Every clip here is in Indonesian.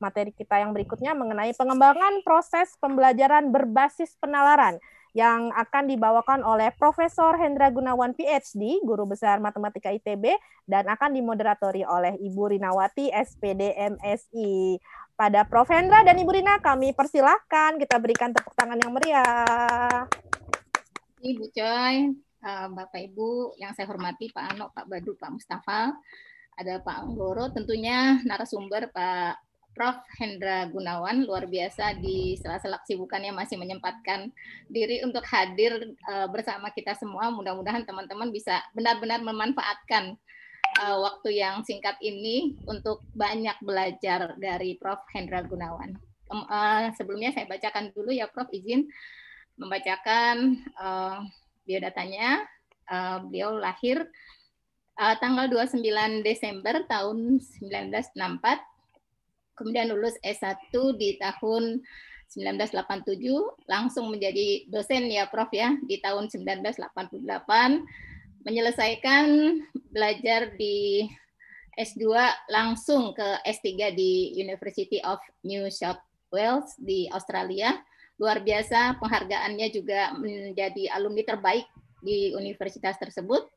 materi kita yang berikutnya mengenai pengembangan proses pembelajaran berbasis penalaran yang akan dibawakan oleh Profesor Hendra Gunawan PhD, Guru Besar Matematika ITB, dan akan dimoderatori oleh Ibu Rinawati, SPD MSI. Pada Prof. Hendra dan Ibu Rina, kami persilahkan kita berikan tepuk tangan yang meriah. Ibu Coy, Bapak Ibu yang saya hormati, Pak Ano, Pak Badu, Pak Mustafa, ada Pak Anggoro, tentunya narasumber Pak Prof. Hendra Gunawan, luar biasa di sela-sela kesibukannya masih menyempatkan diri untuk hadir bersama kita semua. Mudah-mudahan teman-teman bisa benar-benar memanfaatkan waktu yang singkat ini untuk banyak belajar dari Prof. Hendra Gunawan. Sebelumnya saya bacakan dulu ya Prof, izin membacakan biodatanya. Beliau lahir tanggal 29 Desember tahun 1964, kemudian lulus S1 di tahun 1987, langsung menjadi dosen ya Prof ya di tahun 1988, menyelesaikan belajar di S2 langsung ke S3 di University of New South Wales di Australia. Luar biasa, penghargaannya juga menjadi alumni terbaik di universitas tersebut.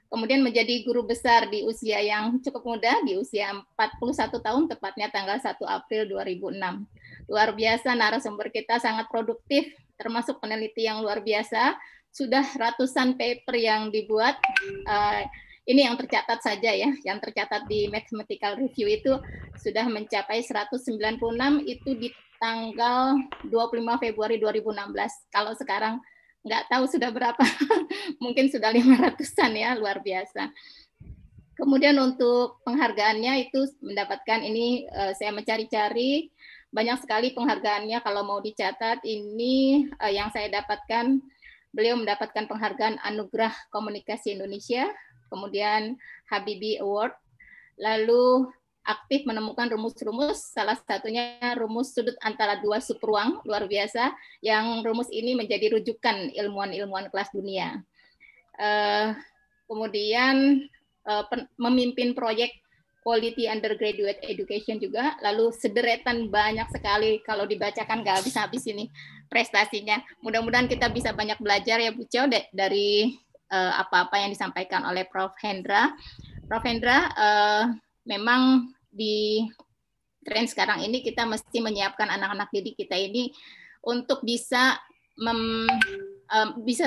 Kemudian menjadi guru besar di usia yang cukup muda, di usia 41 tahun, tepatnya tanggal 1 April 2006. Luar biasa, narasumber kita sangat produktif, termasuk peneliti yang luar biasa. Sudah ratusan paper yang dibuat. Ini yang tercatat saja ya, yang tercatat di Mathematical Review itu sudah mencapai 196, itu di tanggal 25 Februari 2016. Kalau sekarang nggak tahu sudah berapa, mungkin sudah 500-an ya, luar biasa. Kemudian untuk penghargaannya itu mendapatkan ini, saya mencari-cari, banyak sekali penghargaannya kalau mau dicatat. Ini yang saya dapatkan, beliau mendapatkan penghargaan Anugerah Komunikasi Indonesia, kemudian Habibie Award, lalu aktif menemukan rumus-rumus, salah satunya rumus sudut antara dua subruang, luar biasa, yang rumus ini menjadi rujukan ilmuwan-ilmuwan kelas dunia. Kemudian memimpin proyek Quality Undergraduate Education juga, lalu sederetan banyak sekali, kalau dibacakan nggak habis-habis ini prestasinya. Mudah-mudahan kita bisa banyak belajar ya Bu Cio dari apa-apa yang disampaikan oleh Prof. Hendra. Prof. Hendra, memang di tren sekarang ini kita mesti menyiapkan anak-anak didik kita ini untuk bisa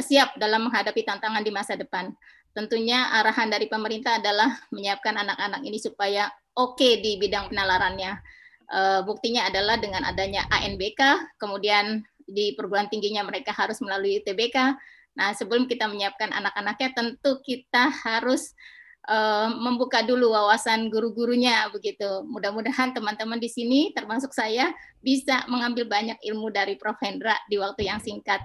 siap dalam menghadapi tantangan di masa depan. Tentunya arahan dari pemerintah adalah menyiapkan anak-anak ini supaya oke di bidang penalarannya. Buktinya adalah dengan adanya ANBK, kemudian di perguruan tingginya mereka harus melalui UTBK. Nah, sebelum kita menyiapkan anak-anaknya, tentu kita harus membuka dulu wawasan guru-gurunya begitu. Mudah-mudahan teman-teman di sini termasuk saya bisa mengambil banyak ilmu dari Prof. Hendra di waktu yang singkat.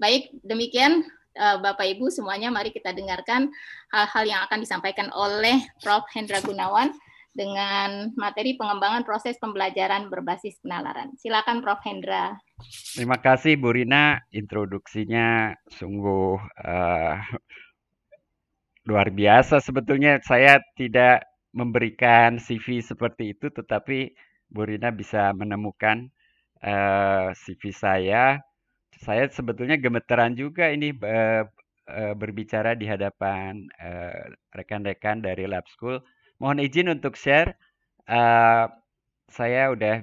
Baik, demikian Bapak Ibu semuanya, mari kita dengarkan hal-hal yang akan disampaikan oleh Prof. Hendra Gunawan dengan materi pengembangan proses pembelajaran berbasis penalaran. Silakan Prof. Hendra. Terima kasih Bu Rina, introduksinya sungguh luar biasa. Sebetulnya saya tidak memberikan CV seperti itu, tetapi Bu Rina bisa menemukan CV saya. Saya sebetulnya gemeteran juga ini berbicara di hadapan rekan-rekan dari Lab School. Mohon izin untuk share. Saya udah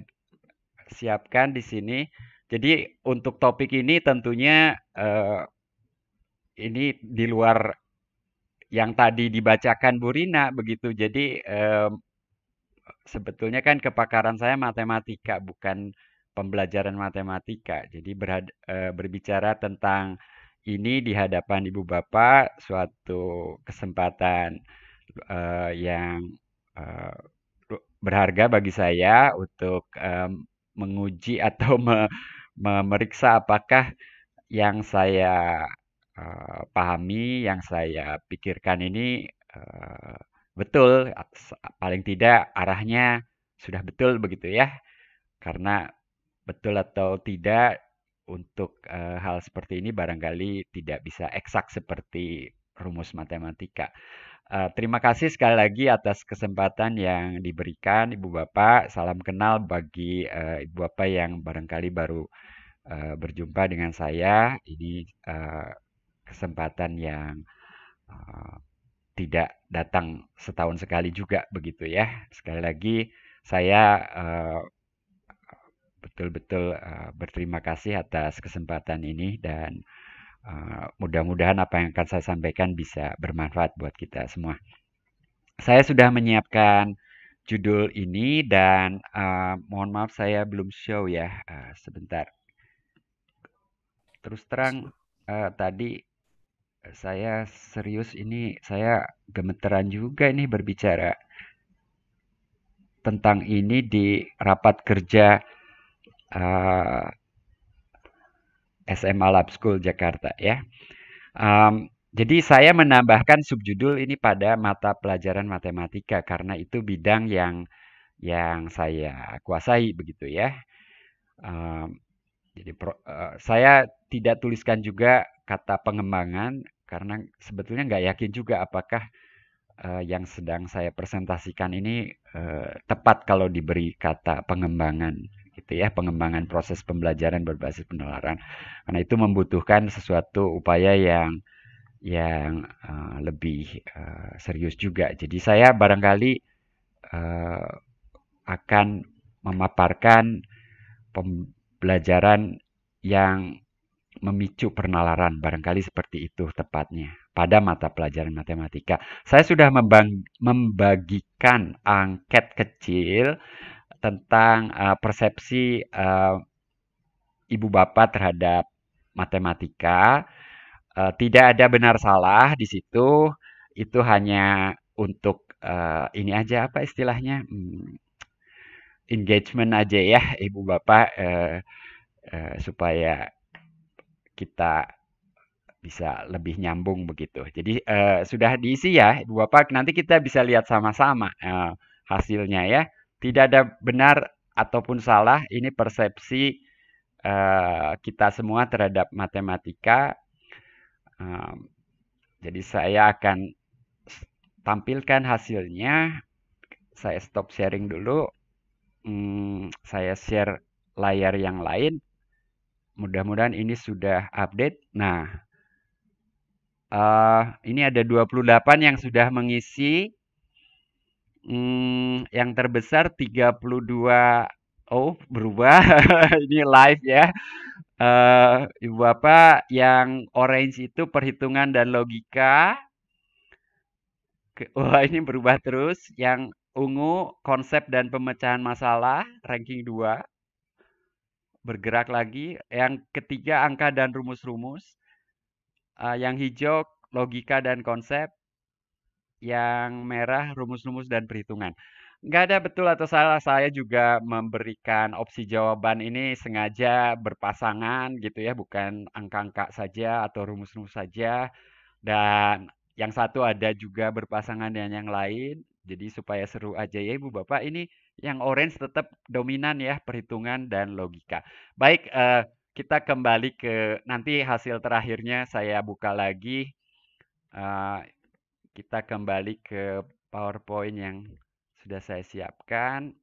siapkan di sini. Jadi untuk topik ini tentunya ini di luar yang tadi dibacakan Bu Rina begitu. Jadi sebetulnya kan kepakaran saya matematika, bukan pembelajaran matematika. Jadi berbicara tentang ini di hadapan Ibu Bapak suatu kesempatan yang berharga bagi saya untuk menguji atau memeriksa apakah yang saya pahami, yang saya pikirkan ini betul, paling tidak arahnya sudah betul begitu ya. Karena betul atau tidak untuk hal seperti ini barangkali tidak bisa eksak seperti rumus matematika. Terima kasih sekali lagi atas kesempatan yang diberikan Ibu Bapak. Salam kenal bagi Ibu Bapak yang barangkali baru berjumpa dengan saya. Ini kesempatan yang tidak datang setahun sekali juga begitu ya. Sekali lagi saya betul-betul berterima kasih atas kesempatan ini dan mudah-mudahan apa yang akan saya sampaikan bisa bermanfaat buat kita semua. Saya sudah menyiapkan judul ini dan mohon maaf saya belum show ya. Sebentar. Terus terang tadi saya serius ini, saya gemeteran juga ini berbicara tentang ini di rapat kerja SMA Lab School Jakarta ya. Jadi saya menambahkan subjudul ini pada mata pelajaran matematika karena itu bidang yang saya kuasai begitu ya. Jadi saya tidak tuliskan juga kata pengembangan karena sebetulnya nggak yakin juga apakah yang sedang saya presentasikan ini tepat kalau diberi kata pengembangan gitu ya, pengembangan proses pembelajaran berbasis penalaran. Karena itu membutuhkan sesuatu upaya yang lebih serius juga. Jadi saya barangkali akan memaparkan pembelajaran yang memicu penalaran, barangkali seperti itu tepatnya pada mata pelajaran matematika. Saya sudah membagikan angket kecil tentang persepsi Ibu Bapak terhadap matematika. Tidak ada benar salah di situ. Itu hanya untuk ini aja apa istilahnya engagement aja ya Ibu Bapak supaya kita bisa lebih nyambung begitu. Jadi sudah diisi ya Ibu Bapak. Nanti kita bisa lihat sama-sama hasilnya ya. Tidak ada benar ataupun salah. Ini persepsi kita semua terhadap matematika. Jadi saya akan tampilkan hasilnya. Saya stop sharing dulu. Saya share layar yang lain. Mudah-mudahan ini sudah update. Nah, ini ada 28 yang sudah mengisi. Yang terbesar 32. Oh, berubah. Ini live ya. Ibu Bapak, yang orange itu perhitungan dan logika. Wah, ini berubah terus. Yang ungu konsep dan pemecahan masalah, ranking 2. Bergerak lagi. Yang ketiga angka dan rumus-rumus. Yang hijau logika dan konsep. Yang merah rumus-rumus dan perhitungan. Nggak ada betul atau salah, saya juga memberikan opsi jawaban ini sengaja berpasangan gitu ya, bukan angka-angka saja atau rumus-rumus saja. Dan yang satu ada juga berpasangan dengan yang lain, jadi supaya seru aja ya Ibu Bapak. Ini yang orange tetap dominan ya, perhitungan dan logika. Baik, kita kembali ke nanti hasil terakhirnya saya buka lagi. Kita kembali ke PowerPoint yang sudah saya siapkan.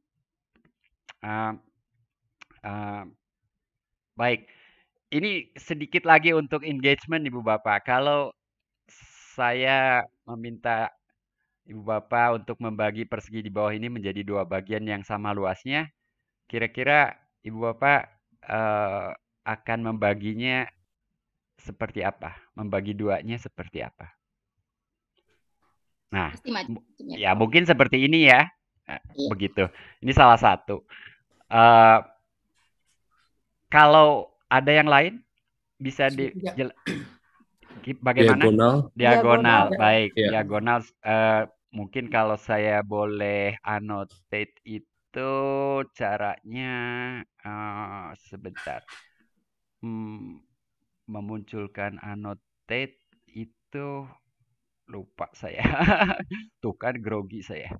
Baik, ini sedikit lagi untuk engagement Ibu Bapak. Kalau saya meminta Ibu Bapak untuk membagi persegi di bawah ini menjadi 2 bagian yang sama luasnya, kira-kira Ibu Bapak akan membaginya seperti apa? Membagi 2-nya seperti apa? Nah, ya mungkin seperti ini ya. Begitu. Ini salah satu. Kalau ada yang lain bisa bagaimana? Diagonal. Baik, ya. Diagonal. Mungkin kalau saya boleh annotate itu caranya sebentar. Memunculkan annotate itu lupa saya. Tuh kan grogi saya.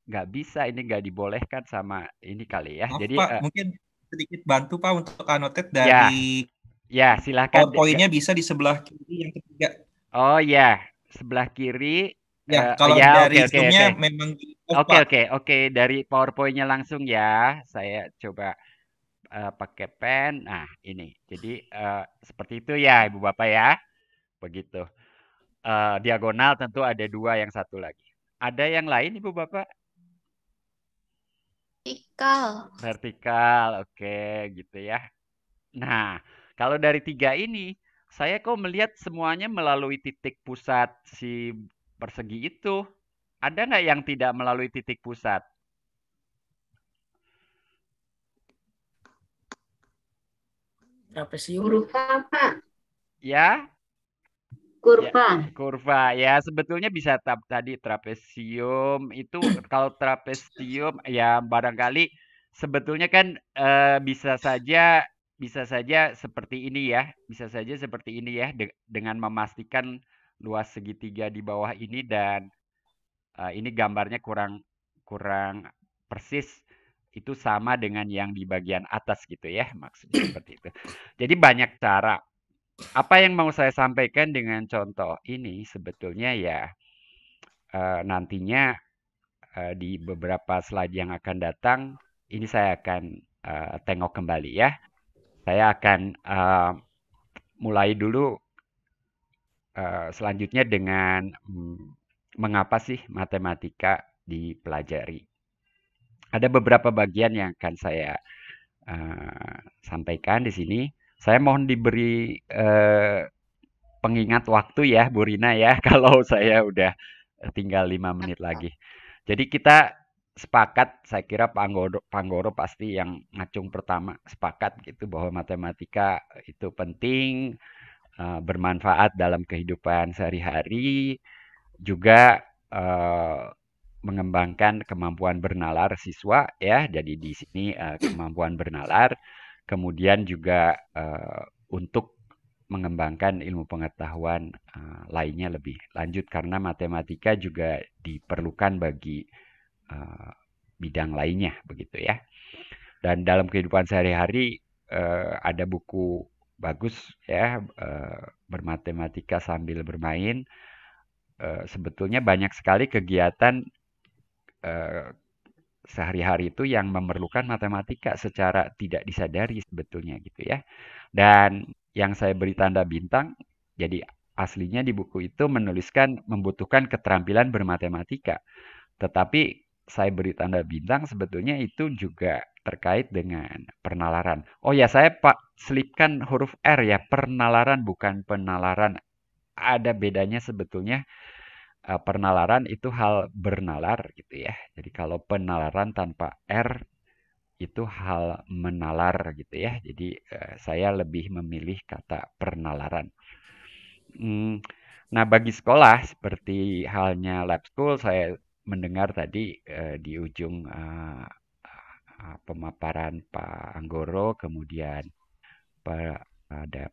Nggak bisa, ini nggak dibolehkan sama ini kali ya. Maaf, jadi Pak, mungkin sedikit bantu Pak untuk annotate dari ya silakan. PowerPoint-nya bisa di sebelah kiri yang ketiga. Oh ya, sebelah kiri. Ya, kalau Ya, dari oke, oke, oke. Zoom-nya memang di off, Oke, Pak. oke, oke. Dari PowerPoint-nya langsung ya. Saya coba pakai pen. Nah, ini. Jadi seperti itu ya, Ibu Bapak ya. Begitu. Diagonal tentu ada dua, yang satu lagi. Ada yang lain, Ibu Bapak? Vertikal. Vertikal, oke, gitu ya. Nah, kalau dari tiga ini, saya kok melihat semuanya melalui titik pusat si persegi itu. Ada nggak yang tidak melalui titik pusat? Trapesium. Kurva, Pak. Ya, Kurva. kurva. Ya, sebetulnya bisa tadi trapesium itu. Kalau trapesium ya barangkali sebetulnya kan bisa saja seperti ini ya. Bisa saja seperti ini ya dengan memastikan luas segitiga di bawah ini, dan ini gambarnya kurang kurang persis itu sama dengan yang di bagian atas gitu ya, maksudnya seperti itu. Jadi banyak cara. Apa yang mau saya sampaikan dengan contoh ini sebetulnya ya nantinya di beberapa slide yang akan datang ini saya akan tengok kembali ya. Saya akan mulai dulu selanjutnya dengan mengapa sih matematika dipelajari. Ada beberapa bagian yang akan saya sampaikan di sini. Saya mohon diberi pengingat waktu ya, Bu Rina ya, kalau saya udah tinggal 5 menit lagi. Jadi kita sepakat, saya kira Pak Anggoro pasti yang ngacung pertama sepakat gitu bahwa matematika itu penting, bermanfaat dalam kehidupan sehari-hari, juga mengembangkan kemampuan bernalar siswa ya. Jadi di sini kemampuan bernalar, kemudian juga untuk mengembangkan ilmu pengetahuan lainnya lebih lanjut karena matematika juga diperlukan bagi bidang lainnya begitu ya. Dan dalam kehidupan sehari-hari ada buku bagus ya, bermatematika sambil bermain. Sebetulnya banyak sekali kegiatan sehari-hari itu yang memerlukan matematika secara tidak disadari sebetulnya gitu ya. Dan yang saya beri tanda bintang, jadi aslinya di buku itu menuliskan membutuhkan keterampilan bermatematika. Tetapi saya beri tanda bintang sebetulnya itu juga terkait dengan penalaran. Oh ya, saya selipkan huruf R ya, penalaran bukan penalaran. Ada bedanya sebetulnya. Penalaran itu hal bernalar gitu ya. Jadi kalau penalaran tanpa R itu hal menalar gitu ya. Jadi saya lebih memilih kata penalaran. Nah, bagi sekolah seperti halnya lab school, saya mendengar tadi di ujung pemaparan Pak Anggoro, kemudian ada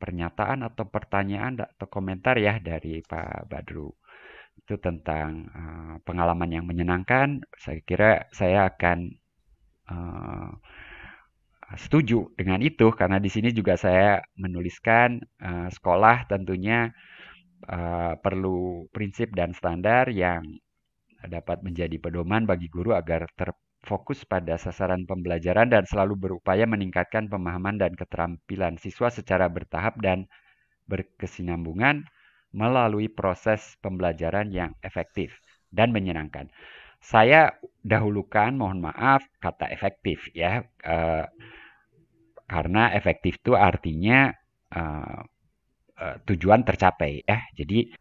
pernyataan atau pertanyaan atau komentar ya dari Pak Badru itu tentang pengalaman yang menyenangkan. Saya kira saya akan setuju dengan itu karena di sini juga saya menuliskan sekolah tentunya perlu prinsip dan standar yang dapat menjadi pedoman bagi guru agar terfokus pada sasaran pembelajaran dan selalu berupaya meningkatkan pemahaman dan keterampilan siswa secara bertahap dan berkesinambungan melalui proses pembelajaran yang efektif dan menyenangkan. Saya dahulukan, mohon maaf, kata efektif ya, karena efektif itu artinya tujuan tercapai ya. Jadi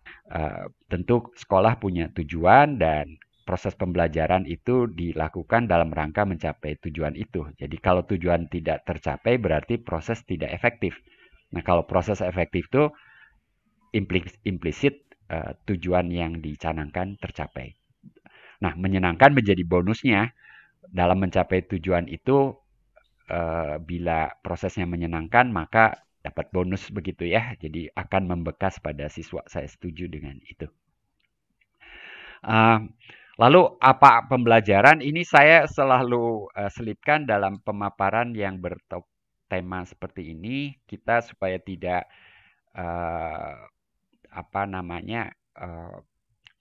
tentu sekolah punya tujuan dan proses pembelajaran itu dilakukan dalam rangka mencapai tujuan itu. Jadi kalau tujuan tidak tercapai berarti proses tidak efektif. Nah, kalau proses efektif itu implisit tujuan yang dicanangkan tercapai. Nah, menyenangkan menjadi bonusnya dalam mencapai tujuan itu. Bila prosesnya menyenangkan maka dapat bonus begitu ya. Jadi akan membekas pada siswa. Saya setuju dengan itu. Lalu apa pembelajaran? Ini saya selalu selipkan dalam pemaparan yang bertema seperti ini. Kita supaya tidak eh, apa namanya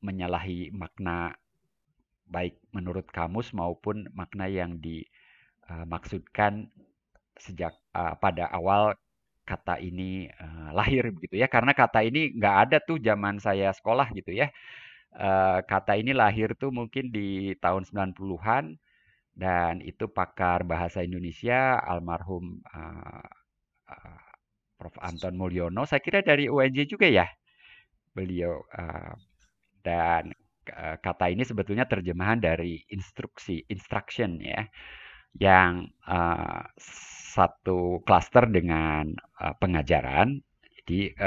menyalahi makna baik menurut kamus maupun makna yang dimaksudkan sejak pada awal kata ini lahir begitu ya. Karena kata ini nggak ada tuh zaman saya sekolah gitu ya. Kata ini lahir tuh mungkin di tahun 90-an dan itu pakar bahasa Indonesia almarhum Prof. Anton Mulyono, saya kira dari UNJ juga ya beliau. Dan kata ini sebetulnya terjemahan dari instruction ya, yang satu klaster dengan pengajaran. Jadi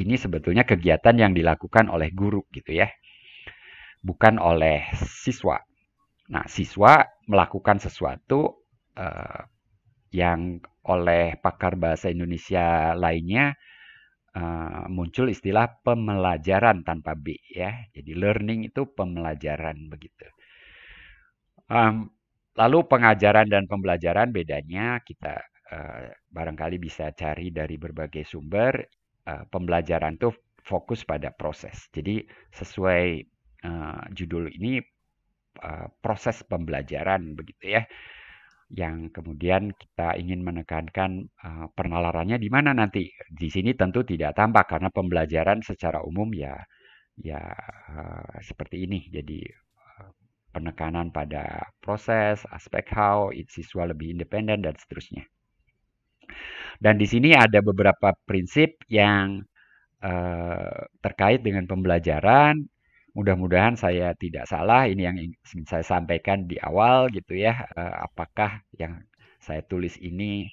ini sebetulnya kegiatan yang dilakukan oleh guru gitu ya, bukan oleh siswa. Nah, siswa melakukan sesuatu yang oleh pakar bahasa Indonesia lainnya muncul istilah pembelajaran tanpa B ya. Jadi learning itu pembelajaran begitu. Lalu pengajaran dan pembelajaran bedanya kita barangkali bisa cari dari berbagai sumber. Pembelajaran itu fokus pada proses. Jadi sesuai judul ini proses pembelajaran begitu ya. Yang kemudian kita ingin menekankan penalarannya di mana nanti. Di sini tentu tidak tampak karena pembelajaran secara umum ya seperti ini. Jadi penekanan pada proses, aspek how, siswa lebih independen dan seterusnya. Dan di sini ada beberapa prinsip yang terkait dengan pembelajaran. Mudah-mudahan saya tidak salah, ini yang ingin saya sampaikan di awal gitu ya. Apakah yang saya tulis ini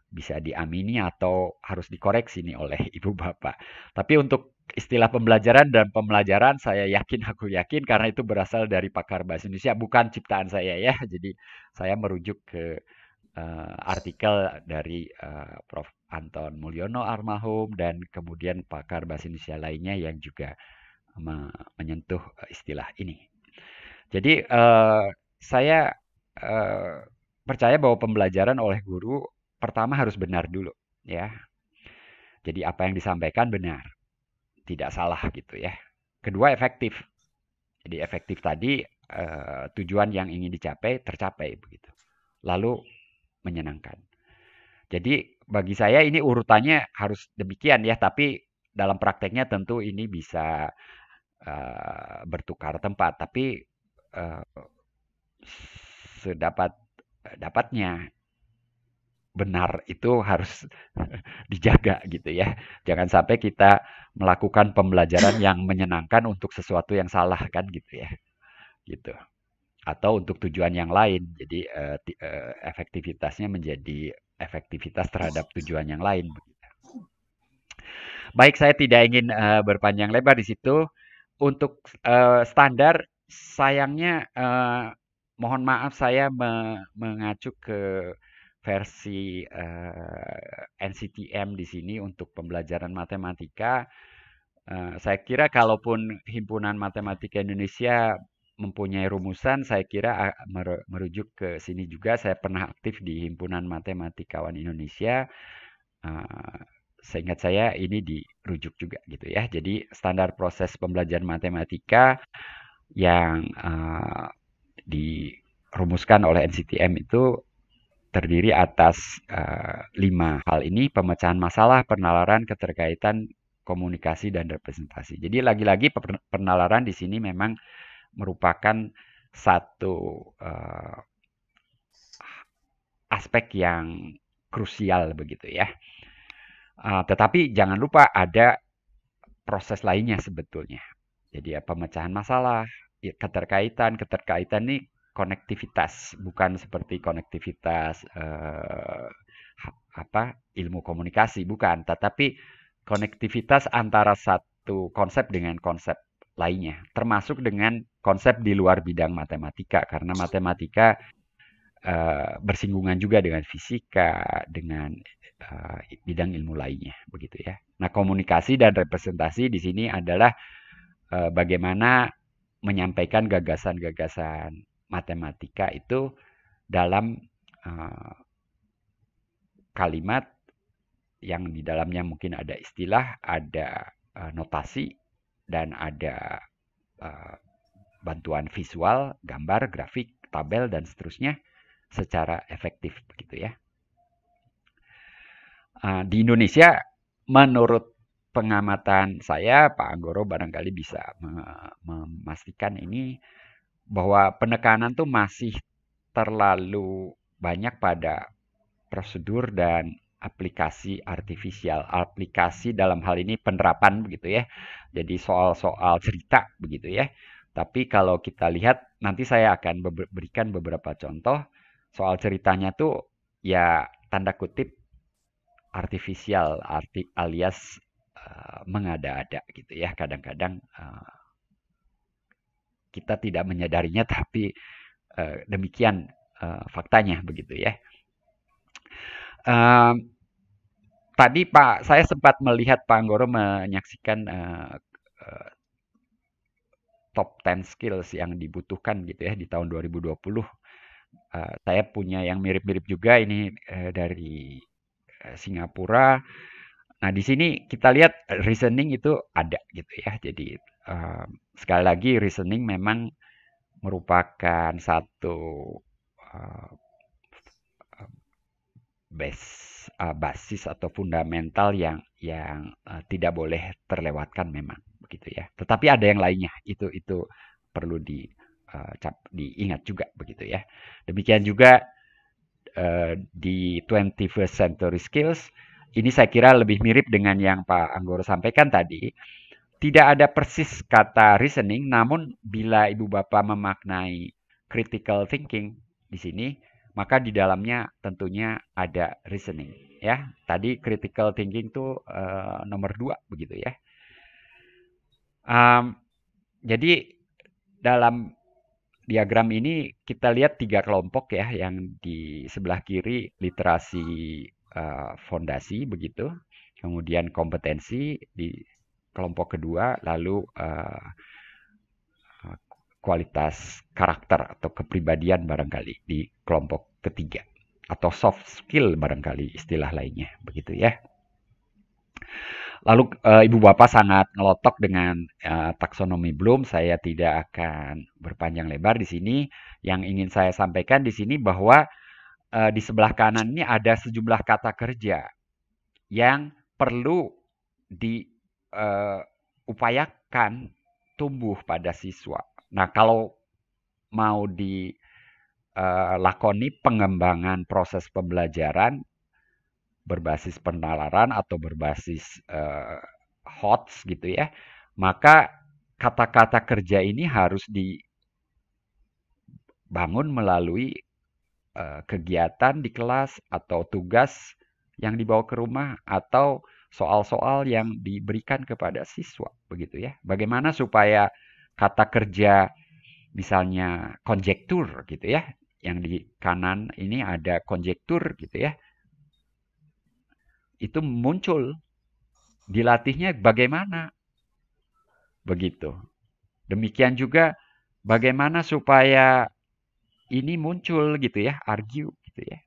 bisa diamini atau harus dikoreksi nih oleh Ibu Bapak. Tapi untuk istilah pembelajaran dan pembelajaran aku yakin karena itu berasal dari pakar bahasa Indonesia, bukan ciptaan saya ya. Jadi saya merujuk ke artikel dari Prof. Anton Mulyono almarhum dan kemudian pakar bahasa Indonesia lainnya yang juga menyentuh istilah ini. Jadi saya percaya bahwa pembelajaran oleh guru pertama harus benar dulu ya. Jadi apa yang disampaikan benar, tidak salah gitu ya. Kedua efektif. Jadi efektif tadi tujuan yang ingin dicapai tercapai begitu. Lalu menyenangkan. Jadi bagi saya ini urutannya harus demikian ya, tapi dalam prakteknya tentu ini bisa bertukar tempat, tapi dapatnya benar itu harus dijaga gitu ya. Jangan sampai kita melakukan pembelajaran yang menyenangkan untuk sesuatu yang salah kan gitu ya. Gitu. Atau untuk tujuan yang lain. Jadi efektivitasnya menjadi efektivitas terhadap tujuan yang lain. Baik, saya tidak ingin berpanjang lebar di situ. Untuk standar, sayangnya mohon maaf saya mengacu ke versi NCTM di sini untuk pembelajaran matematika. Saya kira kalaupun Himpunan Matematika Indonesia mempunyai rumusan, saya kira merujuk ke sini juga. Saya pernah aktif di Himpunan Matematikawan Indonesia. Seingat saya ini dirujuk juga gitu ya. Jadi standar proses pembelajaran matematika yang dirumuskan oleh NCTM itu terdiri atas 5 hal ini: pemecahan masalah, penalaran, keterkaitan, komunikasi, dan representasi. Jadi lagi-lagi penalaran di sini memang merupakan satu aspek yang krusial begitu ya. Tetapi jangan lupa ada proses lainnya sebetulnya. Jadi pemecahan masalah, keterkaitan ini konektivitas, bukan seperti konektivitas ilmu komunikasi, bukan, tetapi konektivitas antara satu konsep dengan konsep lainnya, termasuk dengan konsep di luar bidang matematika, karena matematika bersinggungan juga dengan fisika, dengan bidang ilmu lainnya, begitu ya. Nah, komunikasi dan representasi di sini adalah bagaimana menyampaikan gagasan-gagasan matematika itu dalam kalimat yang di dalamnya mungkin ada istilah, ada notasi, dan ada bantuan visual, gambar, grafik, tabel, dan seterusnya secara efektif begitu ya. Di Indonesia, menurut pengamatan saya, Pak Anggoro barangkali bisa memastikan ini, bahwa penekanan tuh masih terlalu banyak pada prosedur dan aplikasi artifisial. Aplikasi dalam hal ini penerapan begitu ya. Jadi soal-soal cerita begitu ya. Tapi kalau kita lihat, nanti saya akan berikan beberapa contoh. Soal ceritanya tuh ya tanda kutip artifisial, alias mengada-ada gitu ya. Kadang-kadang kita tidak menyadarinya, tapi demikian faktanya begitu ya. Tadi Pak, saya sempat melihat Pak Anggoro menyaksikan top 10 skills yang dibutuhkan gitu ya di tahun 2020. Saya punya yang mirip-mirip juga ini dari Singapura. Nah, di sini kita lihat reasoning itu ada gitu ya. Jadi sekali lagi reasoning memang merupakan satu basis atau fundamental yang tidak boleh terlewatkan memang begitu ya. Tetapi ada yang lainnya, itu perlu diingat juga begitu ya. Demikian juga di 21st Century Skills, ini saya kira lebih mirip dengan yang Pak Anggoro sampaikan tadi. Tidak ada persis kata reasoning, namun bila Ibu Bapak memaknai critical thinking di sini, maka di dalamnya tentunya ada reasoning. Ya, tadi critical thinking itu nomor 2 begitu ya. Jadi dalam diagram ini kita lihat 3 kelompok ya, yang di sebelah kiri literasi fondasi begitu, kemudian kompetensi di kelompok kedua, lalu kualitas karakter atau kepribadian barangkali di kelompok ketiga, atau soft skill barangkali istilah lainnya begitu ya. Lalu Ibu Bapak sangat ngelotok dengan taksonomi Bloom. Saya tidak akan berpanjang lebar di sini. Yang ingin saya sampaikan di sini bahwa di sebelah kanan ini ada sejumlah kata kerja yang perlu diupayakan tumbuh pada siswa. Nah, kalau mau dilakoni pengembangan proses pembelajaran berbasis penalaran atau berbasis HOTS gitu ya, maka kata-kata kerja ini harus dibangun melalui kegiatan di kelas atau tugas yang dibawa ke rumah atau soal-soal yang diberikan kepada siswa begitu ya. Bagaimana supaya kata kerja misalnya konjektur gitu ya, yang di kanan ini ada konjektur gitu ya, itu muncul, dilatihnya bagaimana begitu. Demikian juga bagaimana supaya ini muncul gitu ya, argue gitu ya.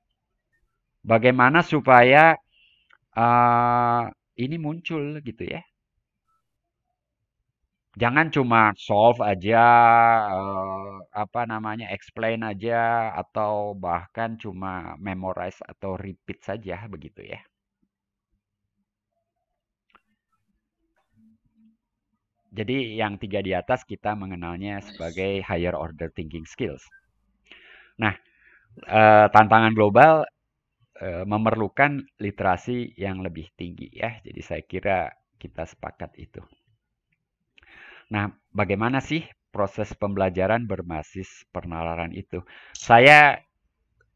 Bagaimana supaya ini muncul gitu ya. Jangan cuma solve aja, explain aja, atau bahkan cuma memorize atau repeat saja begitu ya. Jadi yang 3 di atas kita mengenalnya sebagai higher order thinking skills. Nah, tantangan global memerlukan literasi yang lebih tinggi ya. Jadi saya kira kita sepakat itu. Nah, bagaimana sih proses pembelajaran berbasis penalaran itu? Saya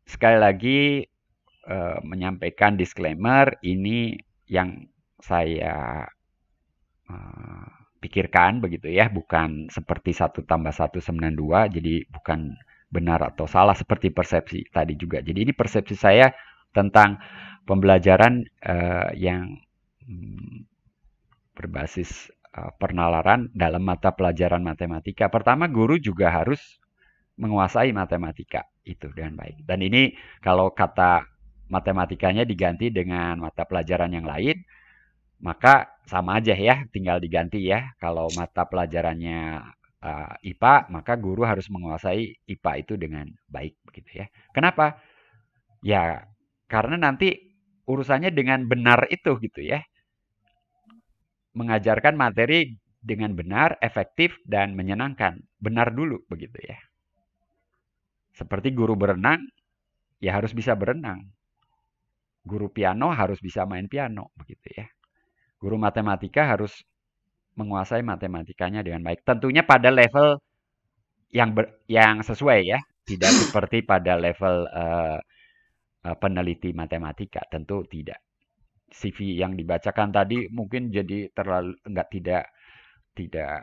sekali lagi menyampaikan disclaimer, ini yang saya pikirkan begitu ya, bukan seperti 1+1=2, jadi bukan benar atau salah seperti persepsi tadi juga. Jadi ini persepsi saya tentang pembelajaran yang berbasis penalaran dalam mata pelajaran matematika. Pertama, guru juga harus menguasai matematika itu dengan baik. Dan ini kalau kata matematikanya diganti dengan mata pelajaran yang lain, maka sama aja ya, tinggal diganti ya. Kalau mata pelajarannya IPA, maka guru harus menguasai IPA itu dengan baik begitu ya. Kenapa? Ya, karena nanti urusannya dengan benar itu gitu ya. Mengajarkan materi dengan benar, efektif, dan menyenangkan. Benar dulu begitu ya. Seperti guru berenang, ya harus bisa berenang. Guru piano harus bisa main piano begitu ya. Guru matematika harus menguasai matematikanya dengan baik. Tentunya pada level yang sesuai ya. Tidak seperti pada level peneliti matematika. Tentu tidak. CV yang dibacakan tadi mungkin jadi terlalu tidak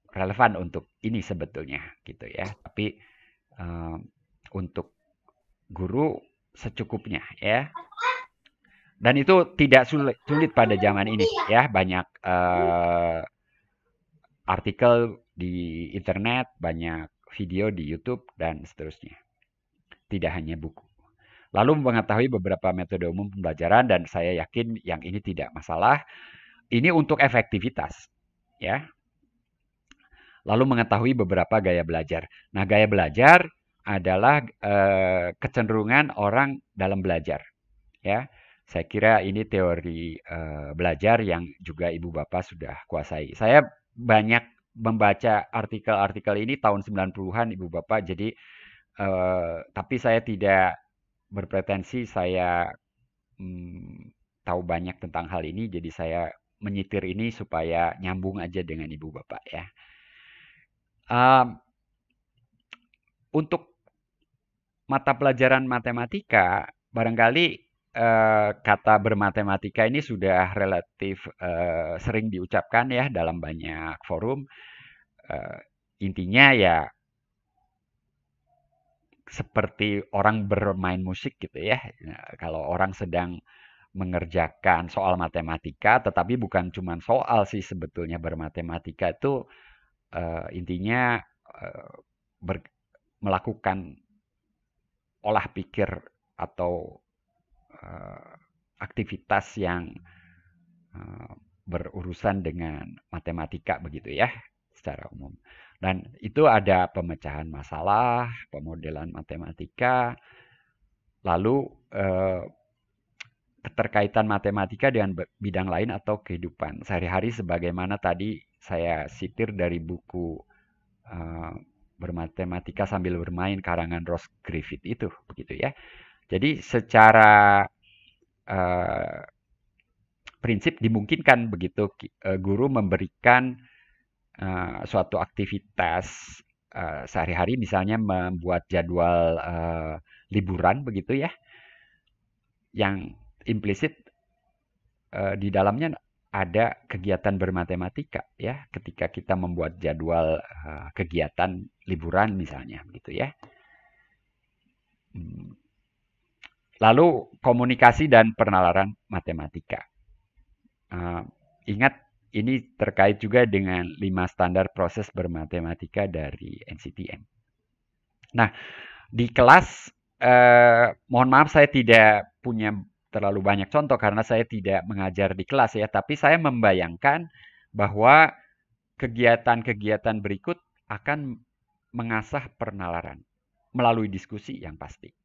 relevan untuk ini sebetulnya gitu ya. Tapi untuk guru secukupnya ya. Dan itu tidak sulit pada zaman ini ya. Banyak artikel di internet, banyak video di YouTube dan seterusnya. Tidak hanya buku. Lalu mengetahui beberapa metode umum pembelajaran dan saya yakin yang ini tidak masalah. Ini untuk efektivitas ya. Lalu mengetahui beberapa gaya belajar. Nah, gaya belajar adalah kecenderungan orang dalam belajar ya. Saya kira ini teori belajar yang juga Ibu Bapak sudah kuasai. Saya banyak membaca artikel-artikel ini tahun 90-an Ibu Bapak. Jadi tapi saya tidak berpretensi saya tahu banyak tentang hal ini. Jadi saya menyitir ini supaya nyambung aja dengan Ibu Bapak ya. Untuk mata pelajaran matematika, barangkali kata bermatematika ini sudah relatif sering diucapkan ya dalam banyak forum. Intinya ya seperti orang bermain musik gitu ya. Nah, kalau orang sedang mengerjakan soal matematika, tetapi bukan cuma soal sih sebetulnya bermatematika itu intinya melakukan olah pikir atau aktivitas yang berurusan dengan matematika begitu ya secara umum. Dan itu ada pemecahan masalah, pemodelan matematika, lalu keterkaitan matematika dengan bidang lain atau kehidupan sehari-hari sebagaimana tadi saya sitir dari buku bermatematika sambil bermain karangan Ross Griffith itu begitu ya. Jadi secara prinsip dimungkinkan begitu guru memberikan suatu aktivitas sehari-hari misalnya membuat jadwal liburan begitu ya. Yang implisit di dalamnya ada kegiatan bermatematika ya ketika kita membuat jadwal kegiatan liburan misalnya begitu ya. Lalu komunikasi dan penalaran matematika. Ingat ini terkait juga dengan 5 standar proses bermatematika dari NCTM. Nah, di kelas mohon maaf saya tidak punya terlalu banyak contoh karena saya tidak mengajar di kelas ya, tapi saya membayangkan bahwa kegiatan-kegiatan berikut akan mengasah penalaran melalui diskusi yang pasti.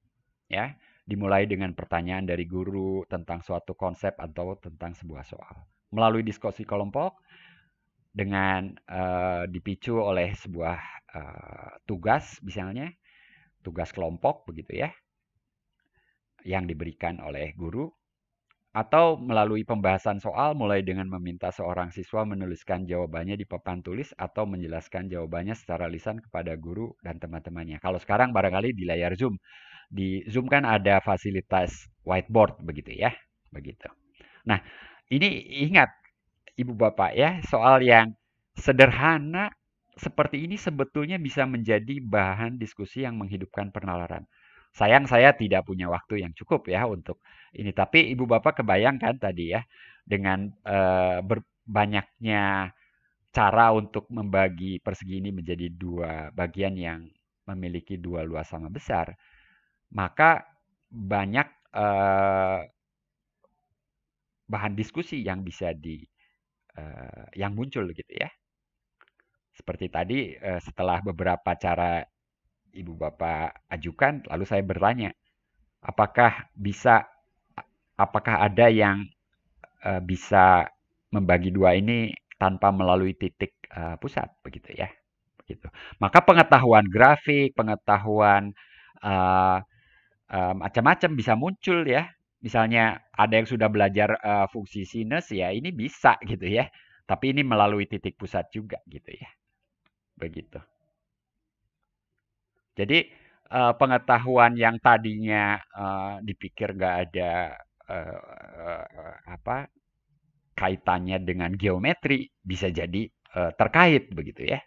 Ya, dimulai dengan pertanyaan dari guru tentang suatu konsep atau tentang sebuah soal. Melalui diskusi kelompok dengan dipicu oleh sebuah tugas misalnya, tugas kelompok begitu ya, yang diberikan oleh guru, atau melalui pembahasan soal mulai dengan meminta seorang siswa menuliskan jawabannya di papan tulis atau menjelaskan jawabannya secara lisan kepada guru dan teman-temannya. Kalau sekarang barangkali di layar Zoom. Di Zoom kan ada fasilitas whiteboard begitu ya, begitu. Nah, ini ingat Ibu Bapak ya, soal yang sederhana seperti ini sebetulnya bisa menjadi bahan diskusi yang menghidupkan penalaran. Sayang saya tidak punya waktu yang cukup ya untuk ini, tapi Ibu Bapak kebayangkan tadi ya, dengan banyaknya cara untuk membagi persegi ini menjadi 2 bagian yang memiliki 2 luas sama besar, maka banyak eh, bahan diskusi yang bisa yang muncul gitu ya. Seperti tadi setelah beberapa cara Ibu Bapak ajukan, lalu saya bertanya, apakah ada yang bisa membagi dua ini tanpa melalui titik pusat begitu ya. Begitu. Maka pengetahuan grafik, pengetahuan eh, macam-macam bisa muncul ya. Misalnya ada yang sudah belajar fungsi sinus ya, ini bisa gitu ya. Tapi ini melalui titik pusat juga gitu ya. Begitu. Jadi pengetahuan yang tadinya dipikir nggak ada apa kaitannya dengan geometri bisa jadi terkait begitu ya.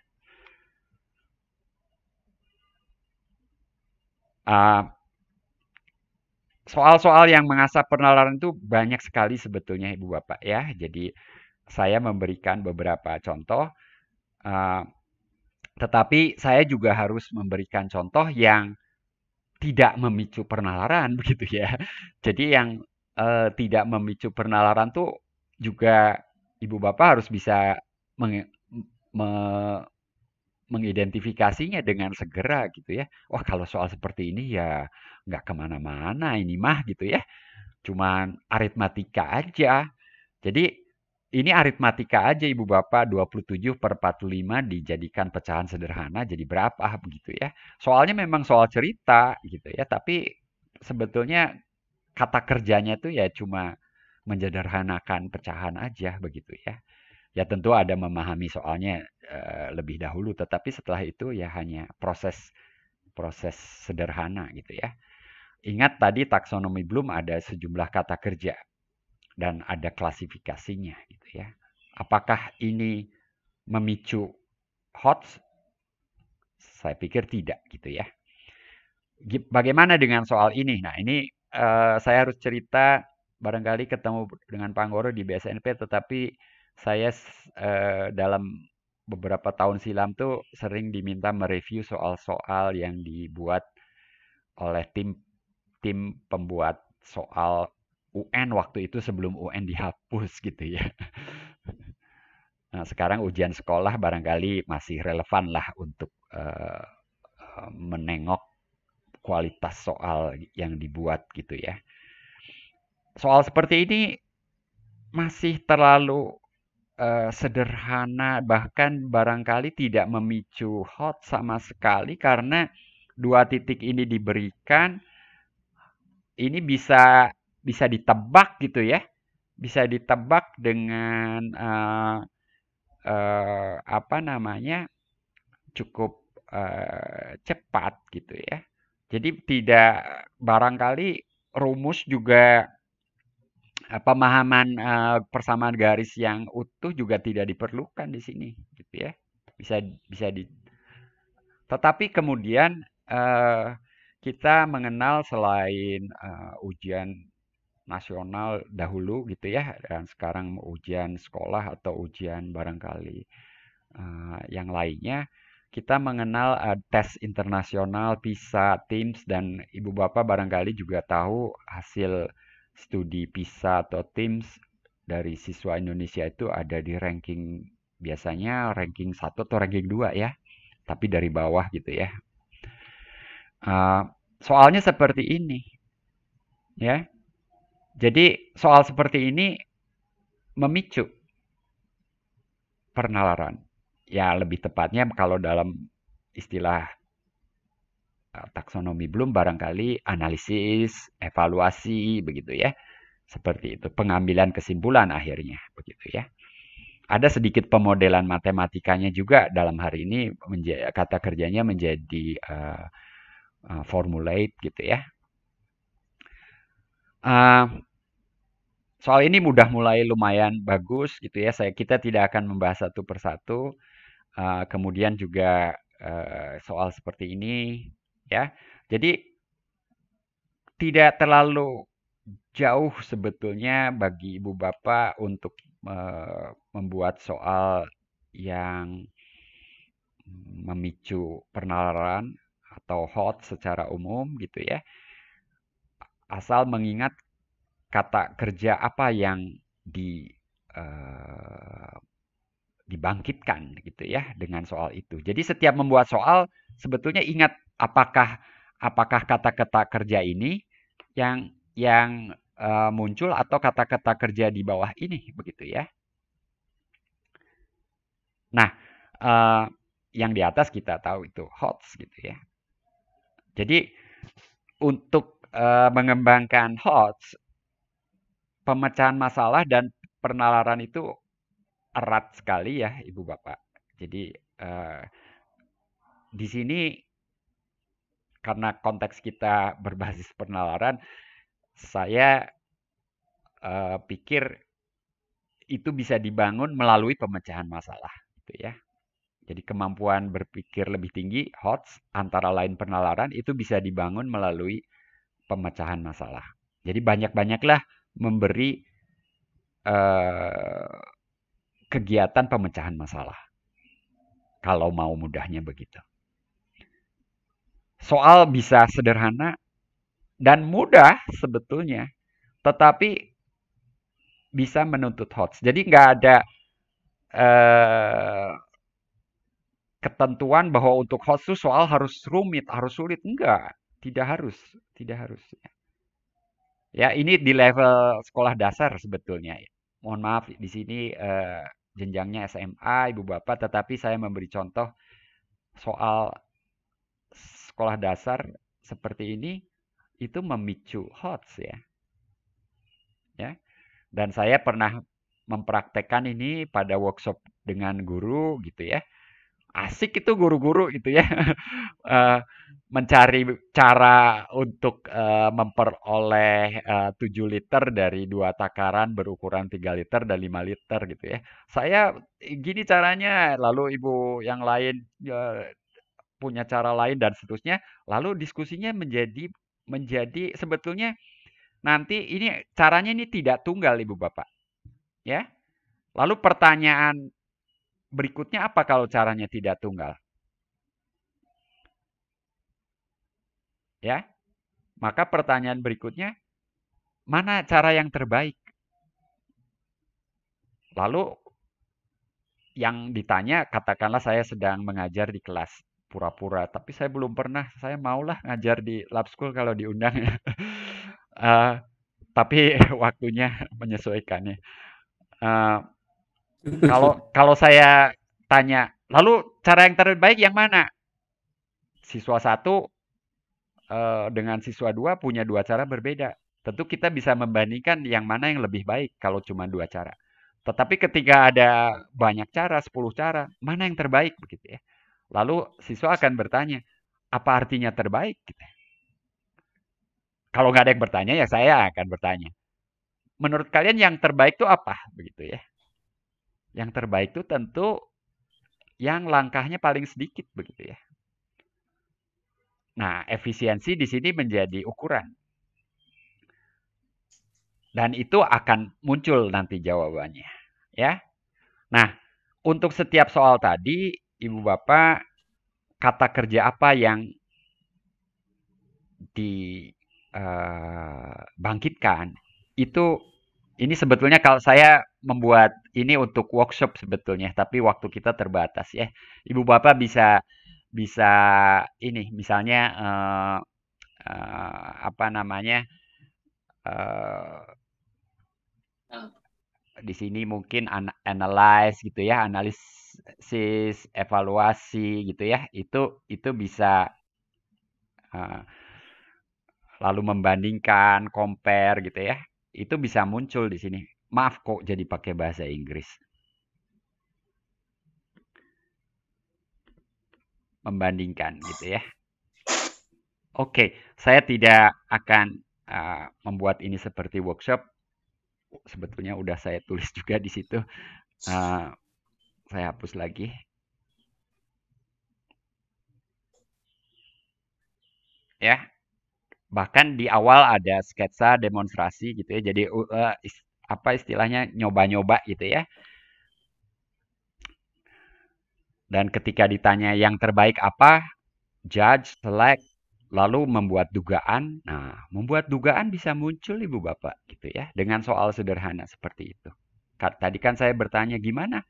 Soal-soal yang mengasah penalaran itu banyak sekali sebetulnya Ibu Bapak ya. Jadi saya memberikan beberapa contoh, tetapi saya juga harus memberikan contoh yang tidak memicu penalaran begitu ya. Jadi yang tidak memicu penalaran tuh juga Ibu Bapak harus bisa mengidentifikasinya dengan segera gitu ya. Wah kalau soal seperti ini ya nggak kemana-mana ini mah gitu ya. Cuman aritmatika aja. Jadi ini aritmatika aja Ibu Bapak 27/45 dijadikan pecahan sederhana jadi berapa begitu ya. Soalnya memang soal cerita gitu ya, tapi sebetulnya kata kerjanya tuh ya cuma menyederhanakan pecahan aja begitu ya. Ya tentu ada memahami soalnya lebih dahulu, tetapi setelah itu ya hanya proses sederhana gitu ya. Ingat tadi taksonomi Bloom ada sejumlah kata kerja dan ada klasifikasinya gitu ya. Apakah ini memicu HOTS? Saya pikir tidak gitu ya. Bagaimana dengan soal ini? Nah ini saya harus cerita barangkali ketemu dengan Pak Anggoro di BSNP, tetapi saya dalam beberapa tahun silam tuh sering diminta mereview soal-soal yang dibuat oleh tim pembuat soal UN waktu itu sebelum UN dihapus gitu ya. Nah, sekarang ujian sekolah barangkali masih relevan lah untuk menengok kualitas soal yang dibuat gitu ya. Soal seperti ini masih terlalu sederhana, bahkan barangkali tidak memicu hot sama sekali karena dua titik ini diberikan, ini bisa ditebak gitu ya, bisa ditebak dengan apa namanya cukup cepat gitu ya. Jadi tidak barangkali rumus juga pemahaman persamaan garis yang utuh juga tidak diperlukan di sini gitu ya. Bisa di Tetapi kemudian kita mengenal selain ujian nasional dahulu gitu ya, dan sekarang ujian sekolah atau ujian barangkali yang lainnya, kita mengenal tes internasional, PISA, TIMSS, dan Ibu Bapak barangkali juga tahu hasil studi PISA atau TIMSS dari siswa Indonesia itu ada di ranking, biasanya ranking 1 atau ranking 2 ya, tapi dari bawah gitu ya. Soalnya seperti ini ya. Jadi soal seperti ini memicu penalaran. Ya lebih tepatnya kalau dalam istilah taksonomi Bloom barangkali analisis, evaluasi begitu ya. Seperti itu, pengambilan kesimpulan akhirnya begitu ya. Ada sedikit pemodelan matematikanya juga dalam hari ini, kata kerjanya menjadi formulate gitu ya. Soal ini udah mulai lumayan bagus gitu ya. Kita tidak akan membahas satu persatu. Kemudian juga soal seperti ini ya. Jadi tidak terlalu jauh sebetulnya bagi Ibu Bapak untuk membuat soal yang memicu penalaran atau hot secara umum gitu ya. asal mengingat kata kerja apa yang dibangkitkan gitu ya dengan soal itu. Jadi setiap membuat soal sebetulnya ingat apakah kata-kata kerja ini yang muncul atau kata-kata kerja di bawah ini begitu ya. Nah, yang di atas kita tahu itu HOTS gitu ya. Jadi untuk mengembangkan HOTS, pemecahan masalah dan penalaran itu erat sekali ya, Ibu Bapak. Jadi di sini karena konteks kita berbasis penalaran, saya pikir itu bisa dibangun melalui pemecahan masalah, gitu ya. Jadi kemampuan berpikir lebih tinggi, HOTS, antara lain penalaran, itu bisa dibangun melalui pemecahan masalah. Jadi banyak-banyaklah memberi kegiatan pemecahan masalah. Kalau mau mudahnya begitu. Soal bisa sederhana dan mudah sebetulnya, tetapi bisa menuntut HOTS. Jadi nggak ada ketentuan bahwa untuk HOTS itu soal harus rumit, harus sulit. Enggak, tidak harus. Ya, ini di level sekolah dasar sebetulnya. Mohon maaf, di sini jenjangnya SMA, Ibu Bapak, tetapi saya memberi contoh soal sekolah dasar seperti ini, itu memicu HOTS ya. Dan saya pernah mempraktekkan ini pada workshop dengan guru gitu ya. Asik itu guru-guru gitu ya. Mencari cara untuk memperoleh 7 liter dari 2 takaran berukuran 3 liter dan 5 liter gitu ya. Saya gini caranya, lalu ibu yang lain punya cara lain dan seterusnya. Lalu diskusinya menjadi sebetulnya nanti ini caranya ini tidak tunggal Ibu Bapak. Ya. Lalu pertanyaan berikutnya apa kalau caranya tidak tunggal? Ya. Maka pertanyaan berikutnya, mana cara yang terbaik? Lalu yang ditanya, katakanlah saya sedang mengajar di kelas pura-pura, tapi saya belum pernah, saya maulah ngajar di lab school kalau diundang. Tapi waktunya menyesuaikannya. Kalau saya tanya, lalu cara yang terbaik yang mana? Siswa 1 dengan siswa 2 punya 2 cara berbeda. Tentu kita bisa membandingkan yang mana yang lebih baik kalau cuma 2 cara. Tetapi ketika ada banyak cara, 10 cara, mana yang terbaik begitu ya. Lalu siswa akan bertanya, apa artinya terbaik? Kalau nggak ada yang bertanya, ya saya akan bertanya. Menurut kalian yang terbaik itu apa? Begitu ya. Yang terbaik itu tentu yang langkahnya paling sedikit begitu ya. Nah, efisiensi di sini menjadi ukuran. Dan itu akan muncul nanti jawabannya, ya. Nah, untuk setiap soal tadi, Ibu Bapak, kata kerja apa yang dibangkitkan, itu ini sebetulnya kalau saya membuat ini untuk workshop sebetulnya, tapi waktu kita terbatas ya. Ibu Bapak bisa ini misalnya apa namanya di sini mungkin analyze gitu ya, analisis, evaluasi gitu ya, itu bisa lalu membandingkan, compare gitu ya, itu bisa muncul di sini. Maaf kok jadi pakai bahasa Inggris. Membandingkan gitu ya. Oke, saya tidak akan membuat ini seperti workshop. Sebetulnya udah saya tulis juga di situ. Saya hapus lagi. Ya, bahkan di awal ada sketsa demonstrasi gitu ya. Jadi apa istilahnya nyoba-nyoba gitu ya. Dan ketika ditanya yang terbaik apa, judge, select, lalu membuat dugaan. Nah, membuat dugaan bisa muncul Ibu Bapak gitu ya, dengan soal sederhana seperti itu. Tadi kan saya bertanya gimana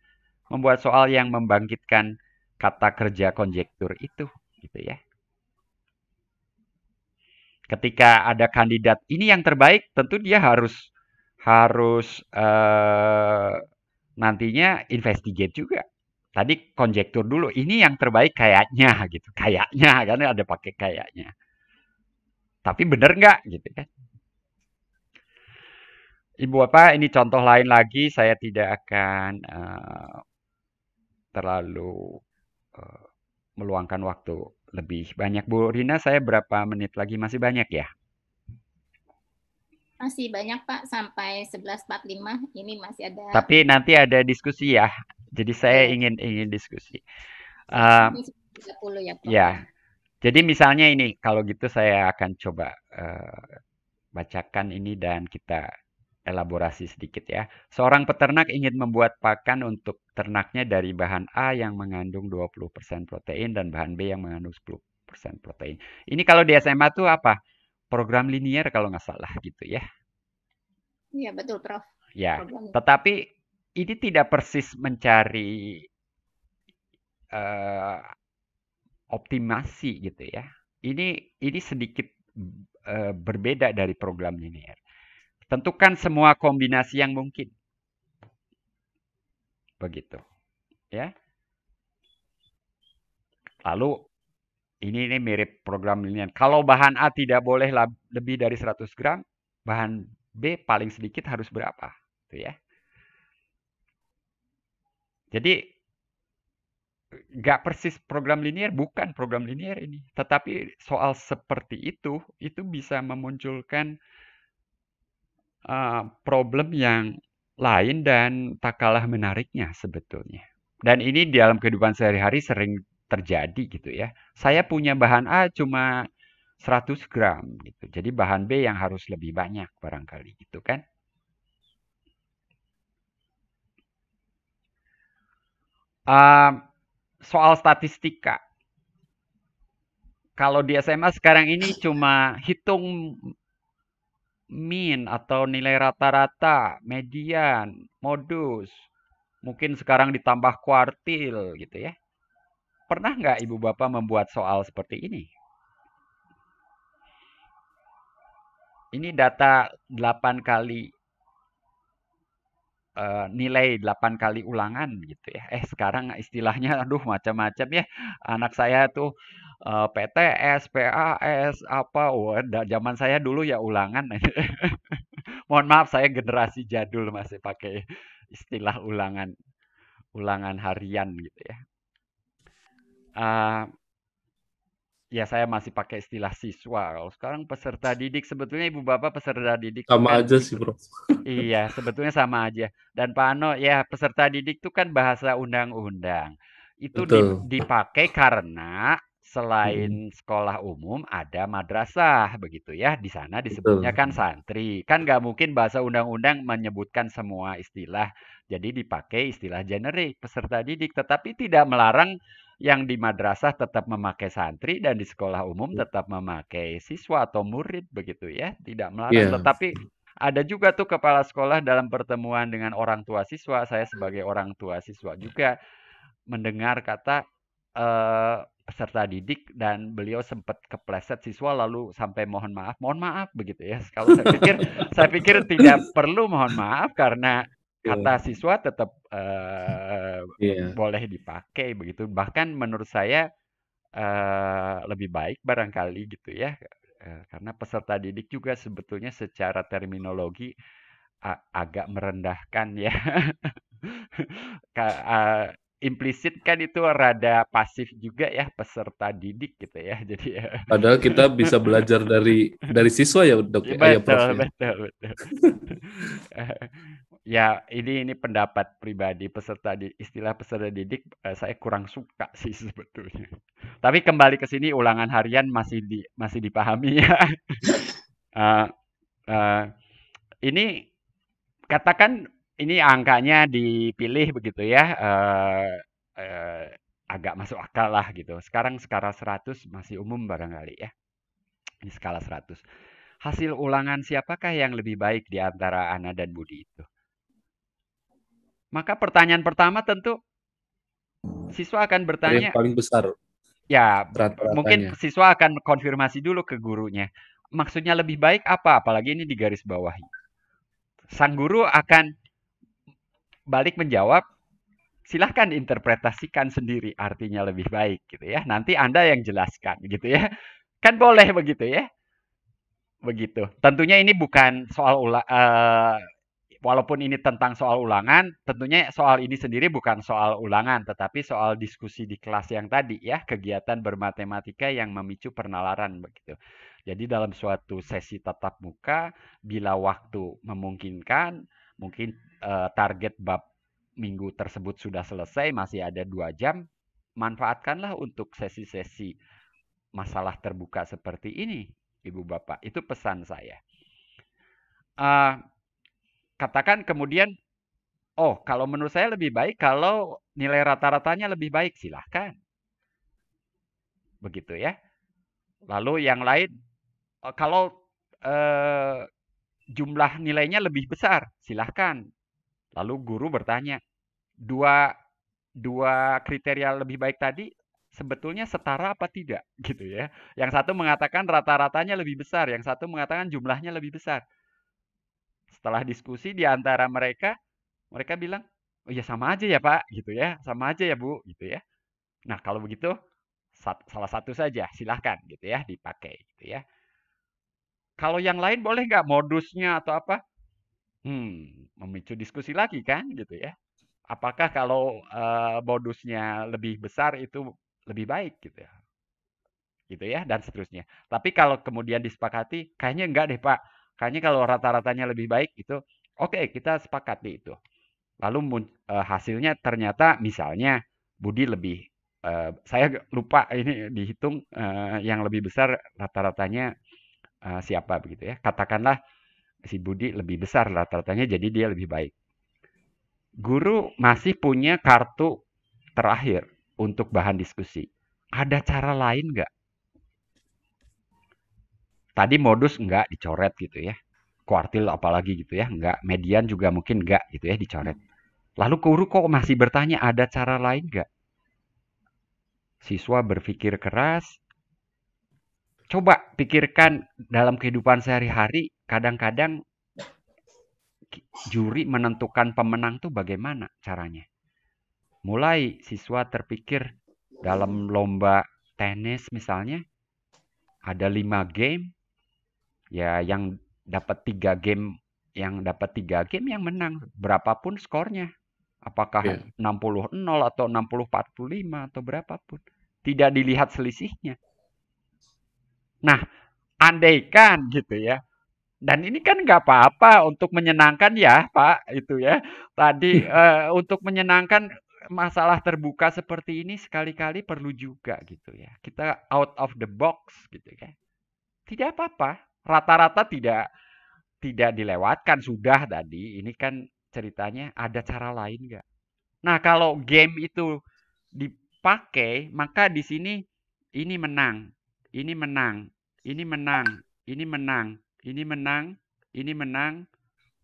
membuat soal yang membangkitkan kata kerja konjektur itu gitu ya. Ketika ada kandidat ini yang terbaik, tentu dia harus nantinya investigate juga. Tadi konjektur dulu, ini yang terbaik kayaknya gitu. Kayaknya kan ada pakai kayaknya. Tapi benar nggak gitu kan? Ibu Bapak, ini contoh lain lagi, saya tidak akan terlalu meluangkan waktu lebih banyak. Bu Rina, saya berapa menit lagi? Masih banyak ya? Masih banyak Pak, sampai 11.45 ini masih ada. Tapi nanti ada diskusi ya. Jadi saya ingin diskusi. 30 ya Pak. Ya. Jadi misalnya ini, kalau gitu saya akan coba bacakan ini dan kita elaborasi sedikit ya. Seorang peternak ingin membuat pakan untuk ternaknya dari bahan A yang mengandung 20% protein dan bahan B yang mengandung 10% protein. Ini kalau di SMA tuh apa? Program linier kalau nggak salah gitu ya. Iya betul Prof. Ya, tetapi ini tidak persis mencari optimasi gitu ya. Ini sedikit berbeda dari program linier. Tentukan semua kombinasi yang mungkin. Begitu. Ya. Lalu ini mirip program linier. Kalau bahan A tidak boleh lebih dari 100 gram, bahan B paling sedikit harus berapa? Gitu ya. Jadi nggak persis program linier, bukan program linier ini. Tetapi soal seperti itu bisa memunculkan problem yang lain dan tak kalah menariknya sebetulnya. Dan ini dalam kehidupan sehari-hari sering terjadi gitu ya. Saya punya bahan A cuma 100 gram gitu. Jadi bahan B yang harus lebih banyak barangkali gitu kan. Soal statistika. Kalau di SMA sekarang ini cuma hitung mean atau nilai rata-rata, median, modus. Mungkin sekarang ditambah kuartil gitu ya. Pernah nggak Ibu Bapak membuat soal seperti ini? Ini data 8 kali nilai 8 kali ulangan gitu ya. Sekarang istilahnya aduh macam-macam ya. Anak saya tuh PTS, PAS, apa. Zaman saya dulu ya ulangan. Mohon maaf saya generasi jadul masih pakai istilah ulangan harian gitu ya. Ya saya masih pakai istilah siswa. Kalau sekarang peserta didik, sebetulnya Ibu Bapak peserta didik Sama kan, aja sih, Bro. Iya, sebetulnya sama aja. Dan Pak Ano, ya peserta didik itu kan bahasa undang-undang. Itu Betul. dipakai karena selain sekolah umum ada madrasah begitu ya. Di sana disebutnya kan santri. Kan nggak mungkin bahasa undang-undang menyebutkan semua istilah. Jadi dipakai istilah generik peserta didik. Tetapi tidak melarang yang di madrasah tetap memakai santri dan di sekolah umum tetap memakai siswa atau murid begitu ya. Tidak melarang. Tetapi ada juga tuh kepala sekolah dalam pertemuan dengan orang tua siswa, saya sebagai orang tua siswa juga mendengar kata peserta didik dan beliau sempat kepleset siswa lalu sampai mohon maaf begitu ya. Kalau saya pikir tidak perlu mohon maaf karena kata siswa tetap boleh dipakai begitu. Bahkan menurut saya lebih baik barangkali gitu ya. Karena peserta didik juga sebetulnya secara terminologi agak merendahkan ya. Implisit kan itu rada pasif juga ya peserta didik gitu ya. Jadi padahal kita bisa belajar dari siswa ya, Dok. Betul. Ya, ini pendapat pribadi istilah peserta didik saya kurang suka sih sebetulnya. Tapi kembali ke sini ulangan harian masih dipahami ya. Ini katakan ini angkanya dipilih begitu ya, agak masuk akal lah gitu. Sekarang skala 100 masih umum barangkali ya. Ini skala 100. Hasil ulangan siapakah yang lebih baik di antara Ana dan Budi itu? Maka pertanyaan pertama tentu siswa akan Yang bertanya, paling besar ya mungkin rata-ratanya. siswa akan konfirmasi dulu ke gurunya. Maksudnya lebih baik apa? Apalagi ini di garis bawahi. Sang guru akan balik menjawab, silahkan interpretasikan sendiri artinya lebih baik gitu ya. Nanti Anda yang jelaskan gitu ya. Kan boleh begitu ya. Begitu. Tentunya ini bukan soal walaupun ini tentang soal ulangan, tentunya soal ini sendiri bukan soal ulangan, tetapi soal diskusi di kelas yang tadi ya, kegiatan bermatematika yang memicu penalaran begitu. Jadi dalam suatu sesi tatap muka, bila waktu memungkinkan, mungkin target bab minggu tersebut sudah selesai, masih ada 2 jam, manfaatkanlah untuk sesi-sesi masalah terbuka seperti ini, Ibu Bapak. Itu pesan saya. Katakan kemudian, oh kalau menurut saya lebih baik kalau nilai rata-ratanya lebih baik, silahkan. Begitu ya. Lalu yang lain, kalau jumlah nilainya lebih besar, silahkan. Lalu guru bertanya, dua kriteria lebih baik tadi sebetulnya setara apa tidak gitu ya. Yang satu mengatakan rata-ratanya lebih besar, yang satu mengatakan jumlahnya lebih besar. Setelah diskusi di antara mereka bilang, oh ya sama aja ya Pak gitu ya, sama aja ya Bu gitu ya. Nah kalau begitu salah satu saja silahkan gitu ya dipakai gitu ya. Kalau yang lain boleh nggak modusnya atau apa? Memicu diskusi lagi kan gitu ya. Apakah kalau modusnya lebih besar itu lebih baik gitu ya dan seterusnya. Tapi kalau kemudian disepakati, kayaknya enggak deh Pak. Kayaknya kalau rata-ratanya lebih baik itu, oke kita sepakati itu. Lalu hasilnya ternyata misalnya Budi lebih, saya lupa ini dihitung yang lebih besar rata-ratanya siapa begitu ya. Katakanlah si Budi lebih besar rata-ratanya jadi dia lebih baik. Guru masih punya kartu terakhir untuk bahan diskusi. Ada cara lain nggak? Tadi modus nggak dicoret gitu ya. Kuartil apalagi gitu ya, nggak. Median juga mungkin nggak gitu ya dicoret. Lalu guru kok masih bertanya ada cara lain nggak? Siswa berpikir keras. Coba pikirkan dalam kehidupan sehari-hari, kadang-kadang juri menentukan pemenang tuh bagaimana caranya. Mulai siswa terpikir dalam lomba tenis misalnya, ada 5 game, ya yang dapat 3 game, yang yang menang, berapapun skornya. Apakah 60-0 atau 60-45 atau berapapun. Tidak dilihat selisihnya. Nah, andaikan gitu ya. Dan ini kan nggak apa-apa untuk menyenangkan ya Pak, itu ya. Tadi untuk menyenangkan masalah terbuka seperti ini sekali-kali perlu juga gitu ya. Kita out of the box gitu ya. Tidak apa-apa. Rata-rata tidak dilewatkan sudah tadi. Ini kan ceritanya ada cara lain nggak? Nah, kalau game itu dipakai, maka di sini ini menang, ini menang, ini menang, ini menang, ini menang, ini menang,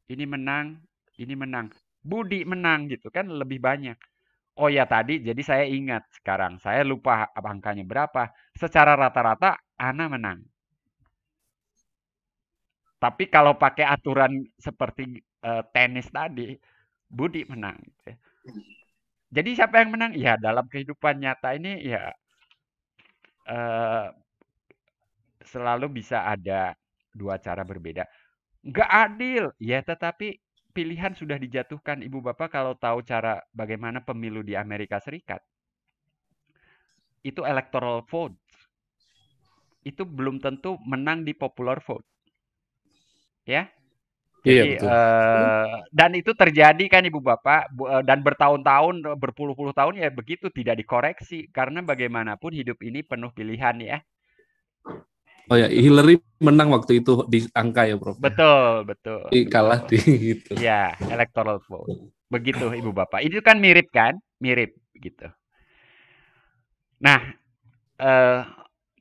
ini menang, ini menang. Budi menang gitu kan lebih banyak. Oh ya tadi, jadi saya ingat sekarang. Saya lupa angkanya berapa. Secara rata-rata, Ana menang. Tapi kalau pakai aturan seperti tenis tadi, Budi menang. Jadi siapa yang menang? Ya dalam kehidupan nyata ini ya selalu bisa ada dua cara berbeda. Nggak adil, ya tetapi pilihan sudah dijatuhkan. Ibu Bapak kalau tahu cara bagaimana pemilu di Amerika Serikat, itu electoral vote. Itu belum tentu menang di popular vote. Ya. Jadi, dan itu terjadi kan Ibu Bapak, dan bertahun-tahun, berpuluh-puluh tahun ya begitu tidak dikoreksi. Karena bagaimanapun hidup ini penuh pilihan ya. Oh ya, Hillary menang waktu itu di angka ya Prof. Betul, betul. Kalah di itu. Ya, electoral vote. Begitu Ibu Bapak. Itu kan mirip kan? Mirip gitu. Nah,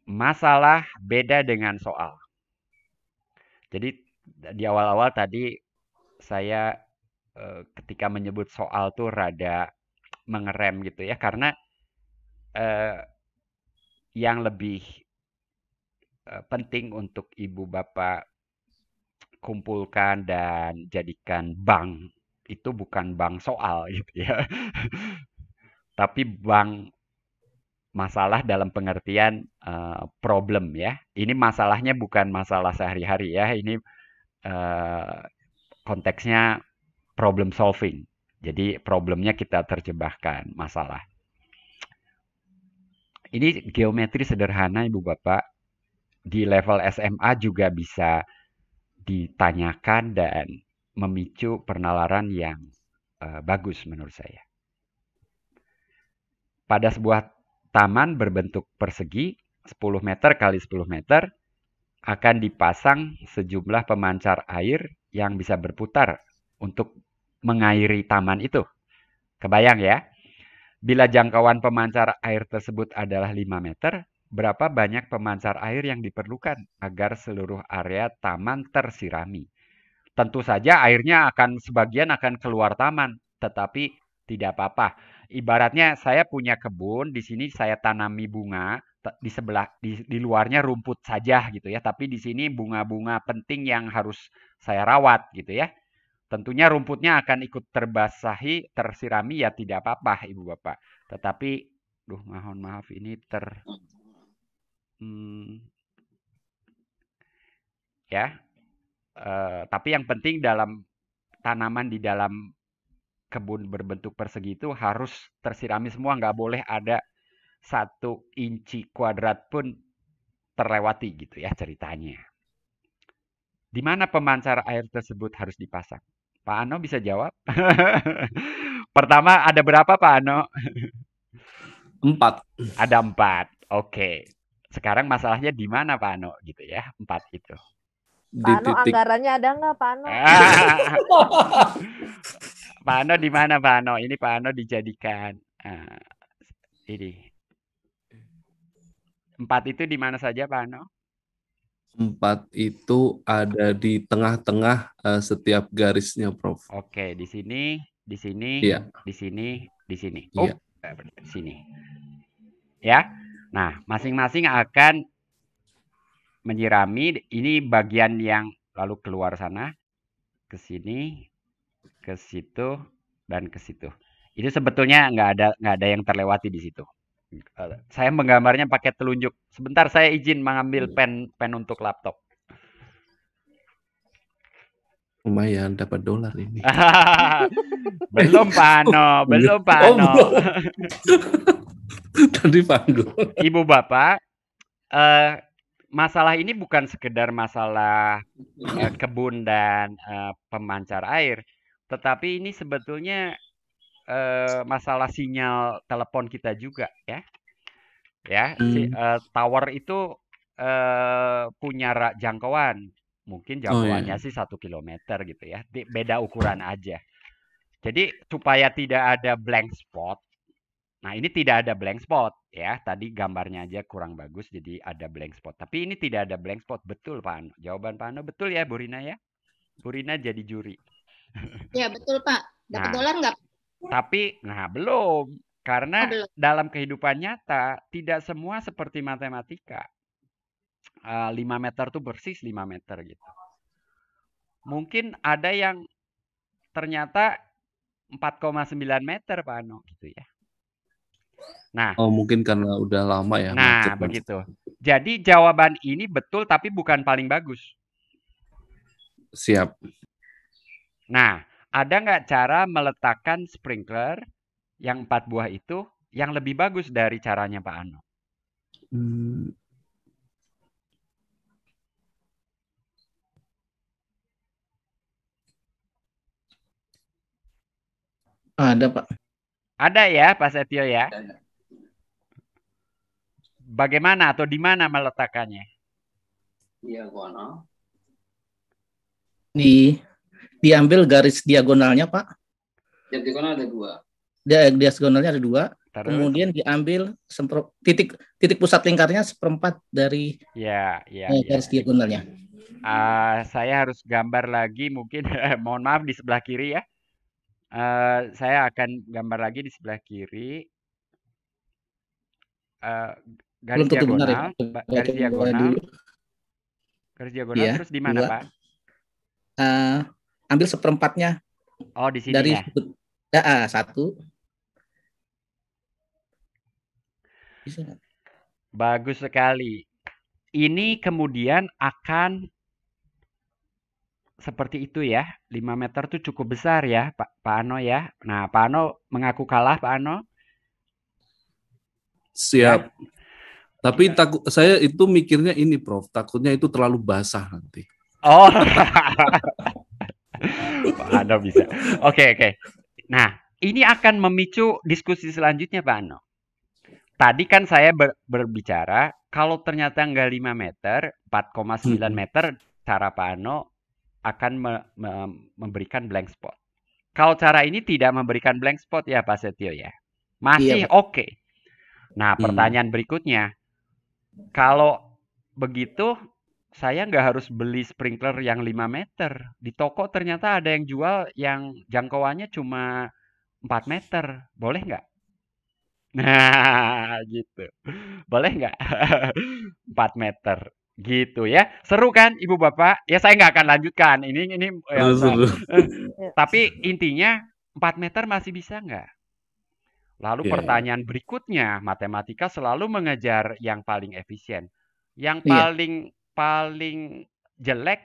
masalah beda dengan soal. Jadi di awal-awal tadi saya ketika menyebut soal tuh rada mengerem gitu ya, karena eh, yang lebih penting untuk ibu bapak kumpulkan dan jadikan bank itu bukan bank soal gitu ya, tapi bank masalah dalam pengertian problem ya. Ini masalahnya bukan masalah sehari-hari ya, ini konteksnya problem solving. Jadi problemnya kita terjemahkan masalah. Ini geometri sederhana Ibu Bapak. Di level SMA juga bisa ditanyakan dan memicu penalaran yang bagus menurut saya. Pada sebuah taman berbentuk persegi 10 meter kali 10 meter akan dipasang sejumlah pemancar air yang bisa berputar untuk mengairi taman itu. Kebayang ya? Bila jangkauan pemancar air tersebut adalah 5 meter, berapa banyak pemancar air yang diperlukan agar seluruh area taman tersirami? Tentu saja airnya sebagian akan keluar taman, tetapi tidak apa-apa. Ibaratnya saya punya kebun, di sini saya tanami bunga, di sebelah di luarnya rumput saja gitu ya, tapi di sini bunga-bunga penting yang harus saya rawat gitu ya. Tentunya rumputnya akan ikut terbasahi, tersirami ya tidak apa-apa Ibu Bapak. Tetapi, mohon maaf ini ya. Tapi yang penting dalam tanaman di dalam kebun berbentuk persegi itu harus tersirami semua, nggak boleh ada 1 inci kuadrat pun terlewati gitu ya ceritanya. Di mana pemancar air tersebut harus dipasang? Pak Ano bisa jawab? Pertama ada berapa Pak Ano? 4. Ada 4. Oke. Sekarang masalahnya di mana Pak Ano gitu ya? 4 itu. Pak Ano anggarannya ada nggak Pak Ano? Pak Ano di mana Pak Ano? Ini Pak Ano dijadikan ini. 4 itu di mana saja Pak Ano? 4 itu ada di tengah-tengah setiap garisnya, Prof. Oke, di sini, di sini, Iya. di sini, di sini. Iya. Di sini. Ya. Nah, masing-masing akan menyirami. Ini bagian yang lalu keluar sana, ke sini, ke situ, dan ke situ. Itu sebetulnya nggak ada yang terlewati di situ. Saya menggambarnya pakai telunjuk. Sebentar saya izin mengambil pen untuk laptop. Lumayan dapat dolar ini. Belum Pak Ano, belum Pak Ano. Tadi panggil. Ibu Bapak, masalah ini bukan sekedar masalah kebun dan pemancar air, tetapi ini sebetulnya masalah sinyal telepon kita juga ya. Ya, tower itu punya jangkauan. Mungkin jangkauannya sih 1 kilometer gitu ya. Beda ukuran aja. Jadi supaya tidak ada blank spot. Nah, ini tidak ada blank spot ya. Tadi gambarnya aja kurang bagus jadi ada blank spot. Tapi ini tidak ada blank spot. Betul Pak Ano. Jawaban Pak Ano betul ya Bu Rina ya? Bu Rina jadi juri. Ya, betul Pak. Dapat dolar nggak? Tapi belum. Karena dalam kehidupan nyata tidak semua seperti matematika. 5 meter tuh persis 5 meter gitu. Mungkin ada yang ternyata 4,9 meter Pak Ano gitu ya. Nah, mungkin karena udah lama ya. Nah, begitu. Jadi jawaban ini betul tapi bukan paling bagus. Siap. Nah, ada nggak cara meletakkan sprinkler yang 4 buah itu yang lebih bagus dari caranya Pak Ano? Ada Pak. Ada ya Pak Setio ya? Bagaimana atau di mana meletakkannya? Diambil garis diagonalnya Pak. Diagonal ada 2. Diagonalnya ada 2. Terus? kemudian diambil titik pusat lingkarnya 1/4 dari Ya. garis diagonalnya. Saya harus gambar lagi mungkin. Mohon maaf di sebelah kiri ya. Saya akan gambar lagi di sebelah kiri. Garis Belum tentu benar ya. diagonal, garis Coba diagonal, dulu. garis diagonal Iya, terus di mana, 2. Pak? Ambil 1/4-nya Oh, di sini dari ya. sudut 1. Bisa nggak? Bagus sekali. Ini kemudian akan seperti itu ya. 5 meter tuh cukup besar ya, Pak Ano ya. Nah, Pak Ano mengaku kalah, Pak Ano. Siap. Ya. Tapi saya itu mikirnya ini, Prof. Takutnya itu terlalu basah nanti. Oh. Pak Ano bisa. Oke. Nah, ini akan memicu diskusi selanjutnya, Pak Ano. Tadi kan saya berbicara, kalau ternyata nggak 5 meter, 4,9 meter, cara Pak Ano akan memberikan blank spot. Kalau cara ini tidak memberikan blank spot ya, Pak Setio ya? Masih Iya, oke. Nah, pertanyaan berikutnya. Kalau begitu, saya nggak harus beli sprinkler yang 5 meter. Di toko ternyata ada yang jual yang jangkauannya cuma 4 meter. Boleh nggak? Nah, gitu. Boleh nggak? 4 meter. Gitu ya. Seru kan, Ibu Bapak? Ya saya nggak akan lanjutkan. Ini tapi intinya 4 meter masih bisa nggak? Lalu pertanyaan berikutnya, matematika selalu mengejar yang paling efisien. Yang paling jelek,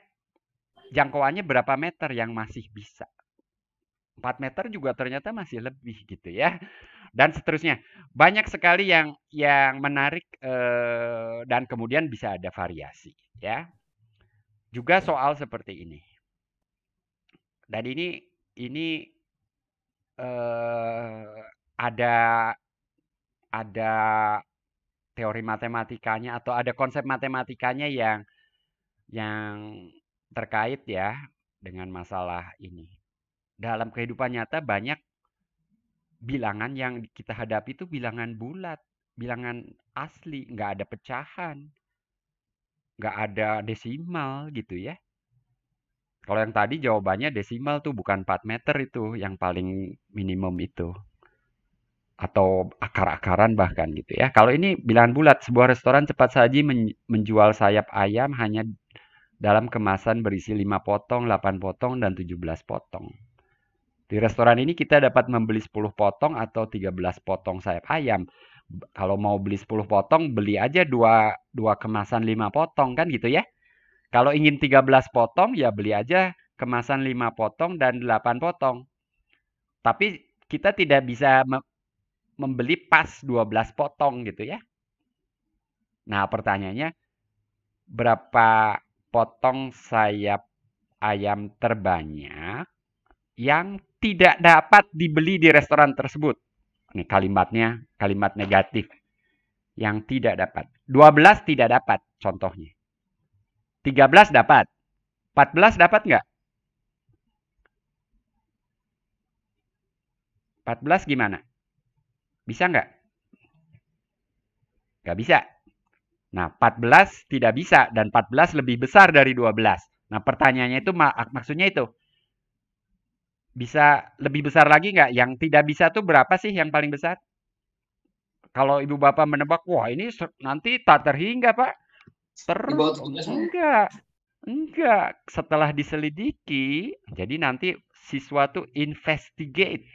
jangkauannya berapa meter yang masih bisa? 4 meter juga ternyata masih lebih gitu ya. Dan seterusnya. Banyak sekali yang menarik dan kemudian bisa ada variasi ya. Juga soal seperti ini. Dan ini ada teori matematikanya atau ada konsep matematikanya yang terkait ya dengan masalah ini. Dalam kehidupan nyata banyak bilangan yang kita hadapi itu bilangan bulat, bilangan asli, nggak ada pecahan, nggak ada desimal gitu ya. Kalau yang tadi jawabannya desimal tuh bukan 4 meter itu yang paling minimum itu. Atau akar-akaran bahkan gitu ya. Kalau ini bilangan bulat, sebuah restoran cepat saji menjual sayap ayam hanya dalam kemasan berisi 5 potong, 8 potong, dan 17 potong. Di restoran ini kita dapat membeli 10 potong atau 13 potong sayap ayam. Kalau mau beli 10 potong, beli aja dua kemasan 5 potong kan gitu ya. Kalau ingin 13 potong, ya beli aja kemasan 5 potong dan 8 potong. Tapi kita tidak bisa membeli pas 12 potong gitu ya. Nah, pertanyaannya, berapa potong sayap ayam terbanyak yang tidak dapat dibeli di restoran tersebut? Ini kalimat negatif. Yang tidak dapat. 12 tidak dapat contohnya. 13 dapat. 14 dapat nggak? 14 gimana? Bisa nggak? Nggak bisa. Nah, 14 tidak bisa dan 14 lebih besar dari 12. Nah, pertanyaannya itu maksudnya itu. Bisa lebih besar lagi nggak? Yang tidak bisa tuh berapa sih yang paling besar? Kalau Ibu Bapak menebak, wah ini nanti tak terhingga Pak. Enggak. Setelah diselidiki, jadi nanti siswa tuh investigate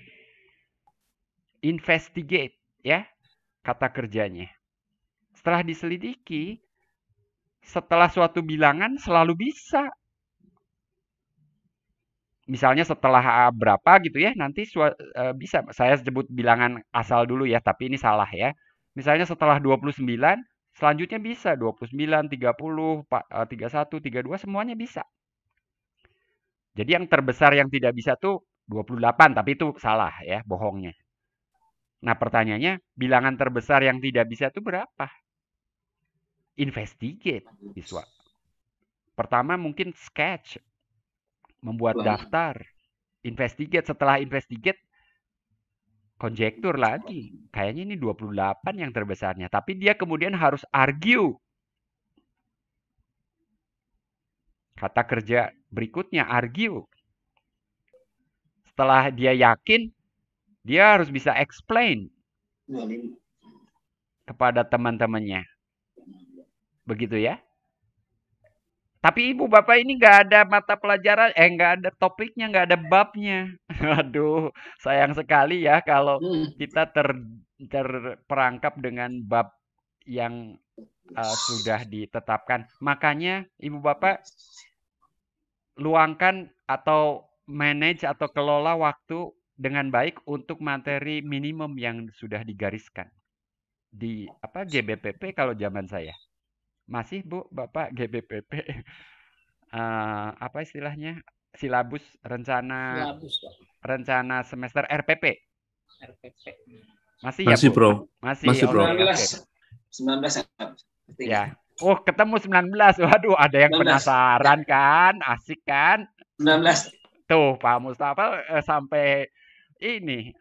ya kata kerjanya. Setelah diselidiki, setelah suatu bilangan selalu bisa. Misalnya setelah berapa gitu ya, nanti bisa. Saya sebut bilangan asal dulu ya, tapi ini salah ya. Misalnya setelah 29, selanjutnya bisa 29, 30, 31, 32 semuanya bisa. Jadi yang terbesar yang tidak bisa tuh 28, tapi itu salah ya, bohongnya. Nah, pertanyaannya, bilangan terbesar yang tidak bisa itu berapa? Investigate, siswa. Pertama mungkin sketch, membuat daftar. Investigate, setelah investigate, konjektur lagi. Kayaknya ini 28 yang terbesarnya. Tapi dia kemudian harus argue. Kata kerja berikutnya, argue. Setelah dia yakin, dia harus bisa explain kepada teman-temannya. Begitu ya. Tapi ibu bapak ini nggak ada mata pelajaran, nggak ada topiknya, nggak ada babnya. Aduh, sayang sekali ya kalau kita terperangkap dengan bab yang sudah ditetapkan. Makanya ibu bapak luangkan atau manage atau kelola waktu dengan baik untuk materi minimum yang sudah digariskan di GBPP kalau zaman saya. Masih Bu, Bapak GBPP apa istilahnya? Silabus rencana semester RPP. Masih ya, Masih, Bu? Bro. Masih, Masih, Bro. oke. 19. Ya. Oh, ketemu 19. Waduh, ada yang 19. penasaran kan? Asik kan? 19. Tuh, Pak Mustafa sampai ini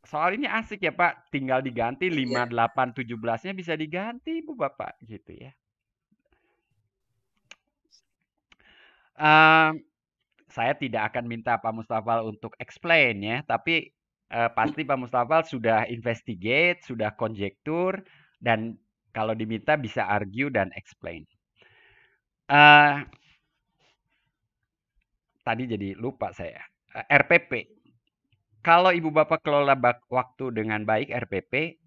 soal ini asik ya Pak, tinggal diganti 5, 8, 17-nya bisa diganti Bu Bapak gitu ya. Saya tidak akan minta Pak Mustafa untuk explain ya, tapi pasti Pak Mustafa sudah investigate, sudah konjektur, dan kalau diminta bisa argue dan explain. Tadi jadi lupa saya. RPP. Kalau ibu bapak kelola waktu dengan baik RPP,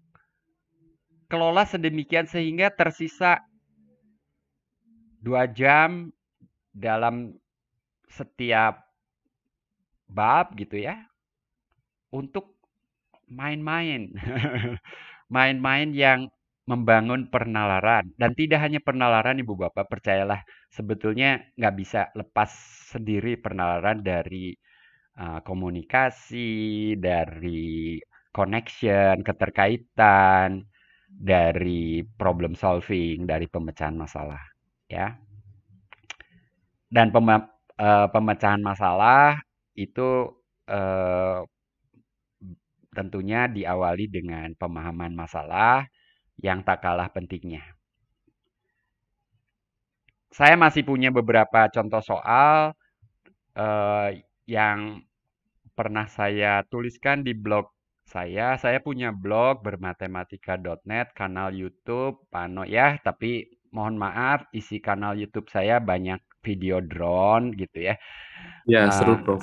kelola sedemikian sehingga tersisa 2 jam dalam setiap bab gitu ya, untuk main-main. Main-main yang membangun penalaran. Dan tidak hanya penalaran ibu bapak, percayalah, sebetulnya nggak bisa lepas sendiri penalaran dari komunikasi, dari connection, keterkaitan, dari problem solving, dari pemecahan masalah, ya. Dan pemecahan masalah itu tentunya diawali dengan pemahaman masalah yang tak kalah pentingnya. Saya masih punya beberapa contoh soal yang pernah saya tuliskan di blog saya. Saya punya blog bermatematika.net, kanal YouTube, Pano ya, tapi mohon maaf isi kanal YouTube saya banyak video drone gitu ya. Ya, seru, Prof.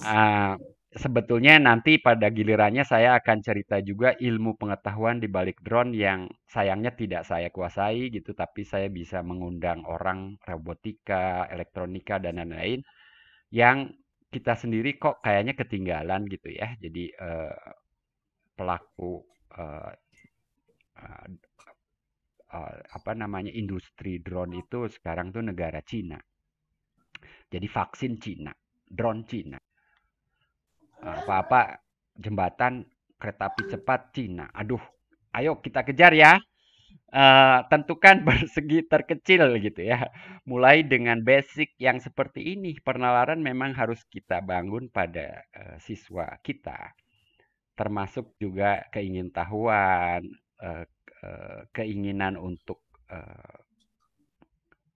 Sebetulnya nanti pada gilirannya saya akan cerita juga ilmu pengetahuan di balik drone yang sayangnya tidak saya kuasai gitu, tapi saya bisa mengundang orang robotika, elektronika, dan lain-lain yang kita sendiri kok kayaknya ketinggalan gitu ya. Jadi pelaku industri drone itu sekarang tuh negara Cina. Jadi vaksin Cina, drone Cina. Apa-apa jembatan kereta api cepat Cina. Aduh, ayo kita kejar ya. Tentukan persegi terkecil gitu ya. Mulai dengan basic yang seperti ini. Penalaran memang harus kita bangun pada siswa kita. Termasuk juga keingintahuan, keinginan untuk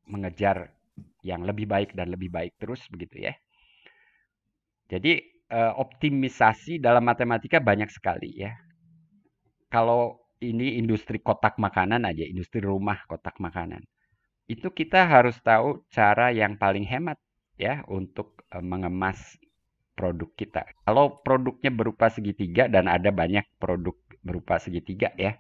mengejar yang lebih baik dan lebih baik terus begitu ya. Jadi optimisasi dalam matematika banyak sekali ya. Kalau ini industri kotak makanan aja, industri rumah kotak makanan. Itu kita harus tahu cara yang paling hemat ya untuk mengemas produk kita. Kalau produknya berupa segitiga dan ada banyak produk berupa segitiga ya.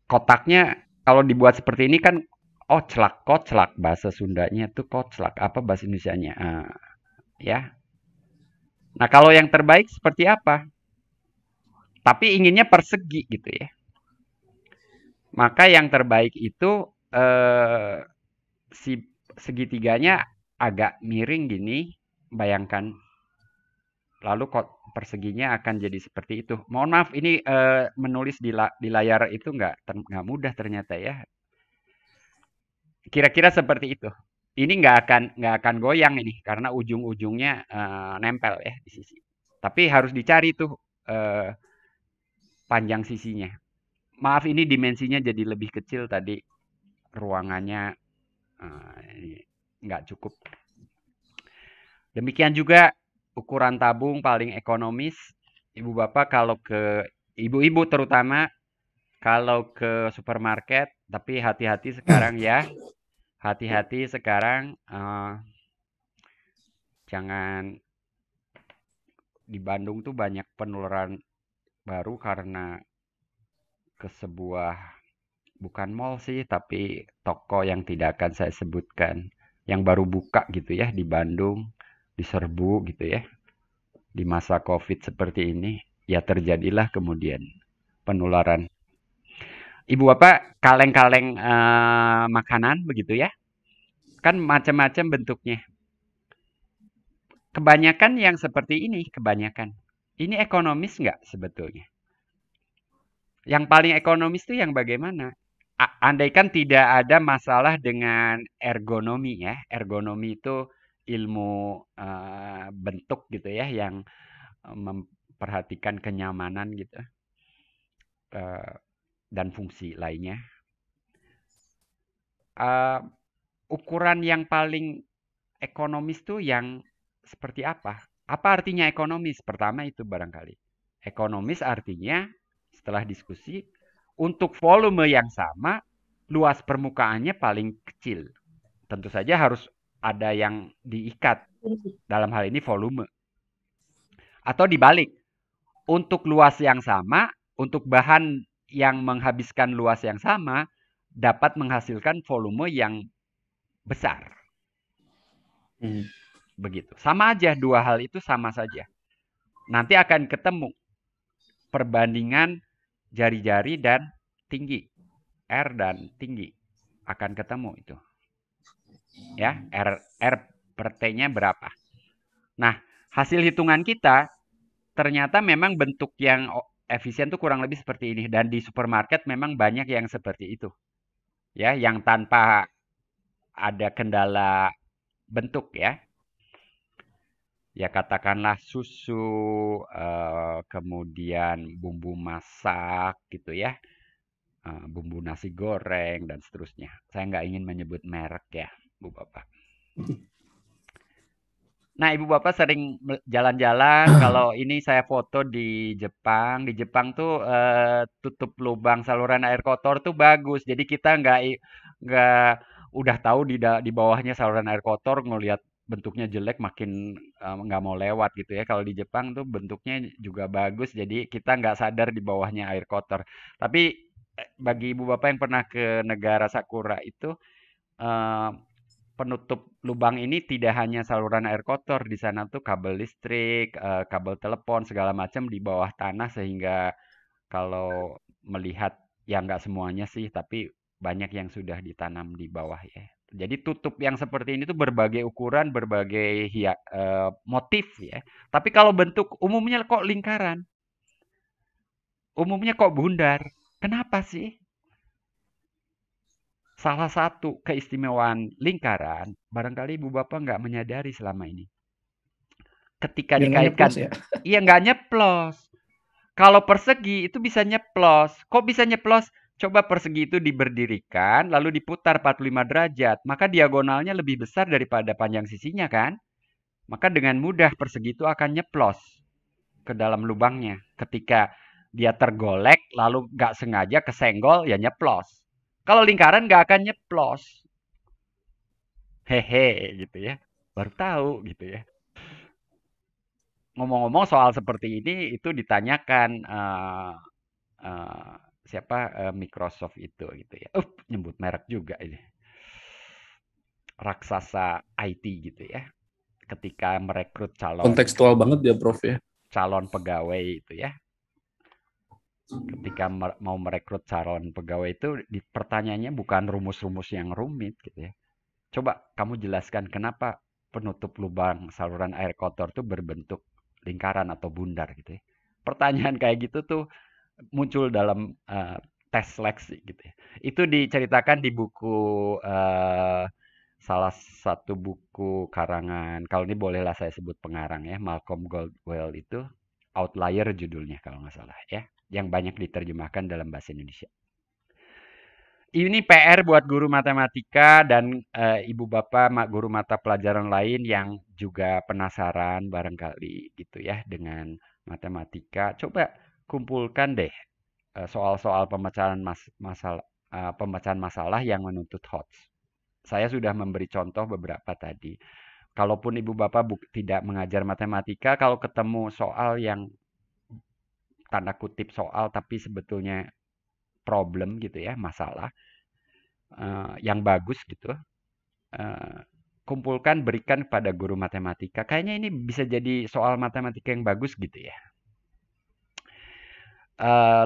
Kotaknya kalau dibuat seperti ini kan koclak bahasa Sundanya itu koclak, apa bahasa Indonesianya? Ya. Nah, kalau yang terbaik seperti apa? Tapi inginnya persegi gitu ya. Maka yang terbaik itu si segitiganya agak miring gini, bayangkan. Lalu perseginya akan jadi seperti itu. Mohon maaf, ini menulis di layar itu nggak mudah ternyata ya. Kira-kira seperti itu. ini nggak akan goyang ini karena ujung-ujungnya nempel ya di sisi. Tapi harus dicari tuh panjang sisinya. Maaf ini dimensinya jadi lebih kecil tadi ruangannya nggak cukup. Demikian juga ukuran tabung paling ekonomis. Ibu bapak kalau ke ibu-ibu terutama kalau ke supermarket, tapi hati-hati sekarang ya. Hati-hati sekarang jangan di Bandung tuh banyak penularan baru karena ke sebuah bukan mall sih, tapi toko yang tidak akan saya sebutkan yang baru buka gitu ya di Bandung, diserbu gitu ya. Di masa COVID seperti ini, ya terjadilah kemudian penularan. Ibu bapak kaleng-kaleng makanan begitu ya, kan macam-macam bentuknya. Kebanyakan yang seperti ini, kebanyakan. Ini ekonomis nggak sebetulnya? Yang paling ekonomis itu yang bagaimana? Andaikan tidak ada masalah dengan ergonomi ya. Ergonomi itu ilmu bentuk gitu ya, yang memperhatikan kenyamanan gitu dan fungsi lainnya. Ukuran yang paling ekonomis tuh yang seperti apa? Apa artinya ekonomis? Pertama itu barangkali. Ekonomis artinya setelah diskusi untuk volume yang sama, luas permukaannya paling kecil. Tentu saja harus ada yang diikat. Dalam hal ini volume. Atau dibalik. Untuk luas yang sama, untuk bahan yang menghabiskan luas yang sama, dapat menghasilkan volume yang besar. Begitu. Sama aja, dua hal itu sama saja. Nanti akan ketemu perbandingan jari-jari dan tinggi. R dan tinggi. Akan ketemu itu. Ya, R per T-nya berapa. Nah, hasil hitungan kita ternyata memang bentuk yang efisien tuh kurang lebih seperti ini. Dan di supermarket memang banyak yang seperti itu. Ya, yang tanpa ada kendala bentuk ya. Ya katakanlah susu, kemudian bumbu masak gitu ya, bumbu nasi goreng dan seterusnya. Saya nggak ingin menyebut merek ya, Bu Bapak. Nah, Ibu Bapak sering jalan-jalan, kalau ini saya foto di Jepang. Di Jepang tuh tutup lubang saluran air kotor tuh bagus. Jadi kita nggak udah tahu di bawahnya saluran air kotor, ngelihat bentuknya jelek makin nggak mau lewat gitu ya. Kalau di Jepang tuh bentuknya juga bagus, jadi kita nggak sadar di bawahnya air kotor. Tapi bagi Ibu Bapak yang pernah ke negara Sakura itu, penutup lubang ini tidak hanya saluran air kotor, di sana tuh kabel listrik, kabel telepon segala macam di bawah tanah, sehingga kalau melihat ya nggak semuanya sih, tapi banyak yang sudah ditanam di bawah ya. Jadi tutup yang seperti ini tuh berbagai ukuran, berbagai motif ya. Tapi kalau bentuk umumnya kok lingkaran, umumnya kok bundar. Kenapa sih? Salah satu keistimewaan lingkaran, barangkali Ibu Bapak nggak menyadari selama ini. Ketika dikaitkan, ya. iya nggak nyeplos. Kalau persegi itu bisa nyeplos. Kok bisa nyeplos? Coba persegi itu diberdirikan, lalu diputar 45 derajat. Maka diagonalnya lebih besar daripada panjang sisinya kan? Maka dengan mudah persegi itu akan nyeplos ke dalam lubangnya. Ketika dia tergolek, lalu nggak sengaja kesenggol, ya nyeplos. Kalau lingkaran nggak akan nyeplos. Hehe gitu ya. Baru tahu gitu ya. Ngomong-ngomong soal seperti ini, itu ditanyakan siapa Microsoft itu gitu ya. Nyebut merek juga ini. Raksasa IT gitu ya. Ketika merekrut Kontekstual banget ya, Prof ya. calon pegawai itu ya. Ketika mau merekrut calon pegawai itu, pertanyaannya bukan rumus-rumus yang rumit gitu ya. Coba kamu jelaskan kenapa penutup lubang saluran air kotor itu berbentuk lingkaran atau bundar gitu ya. Pertanyaan kayak gitu tuh muncul dalam tes seleksi gitu ya. Itu diceritakan di buku salah satu buku karangan, kalau ini bolehlah saya sebut pengarang ya, Malcolm Gladwell itu, Outlier judulnya kalau nggak salah ya, yang banyak diterjemahkan dalam bahasa Indonesia. Ini PR buat guru matematika dan ibu bapak guru mata pelajaran lain yang juga penasaran barangkali gitu ya dengan matematika. Coba kumpulkan deh soal-soal pemecahan masalah yang menuntut HOTS. Saya sudah memberi contoh beberapa tadi. Kalaupun ibu bapak tidak mengajar matematika, kalau ketemu soal yang tanda kutip soal tapi sebetulnya problem gitu ya, masalah yang bagus gitu, kumpulkan, berikan kepada guru matematika. Kayaknya ini bisa jadi soal matematika yang bagus gitu ya.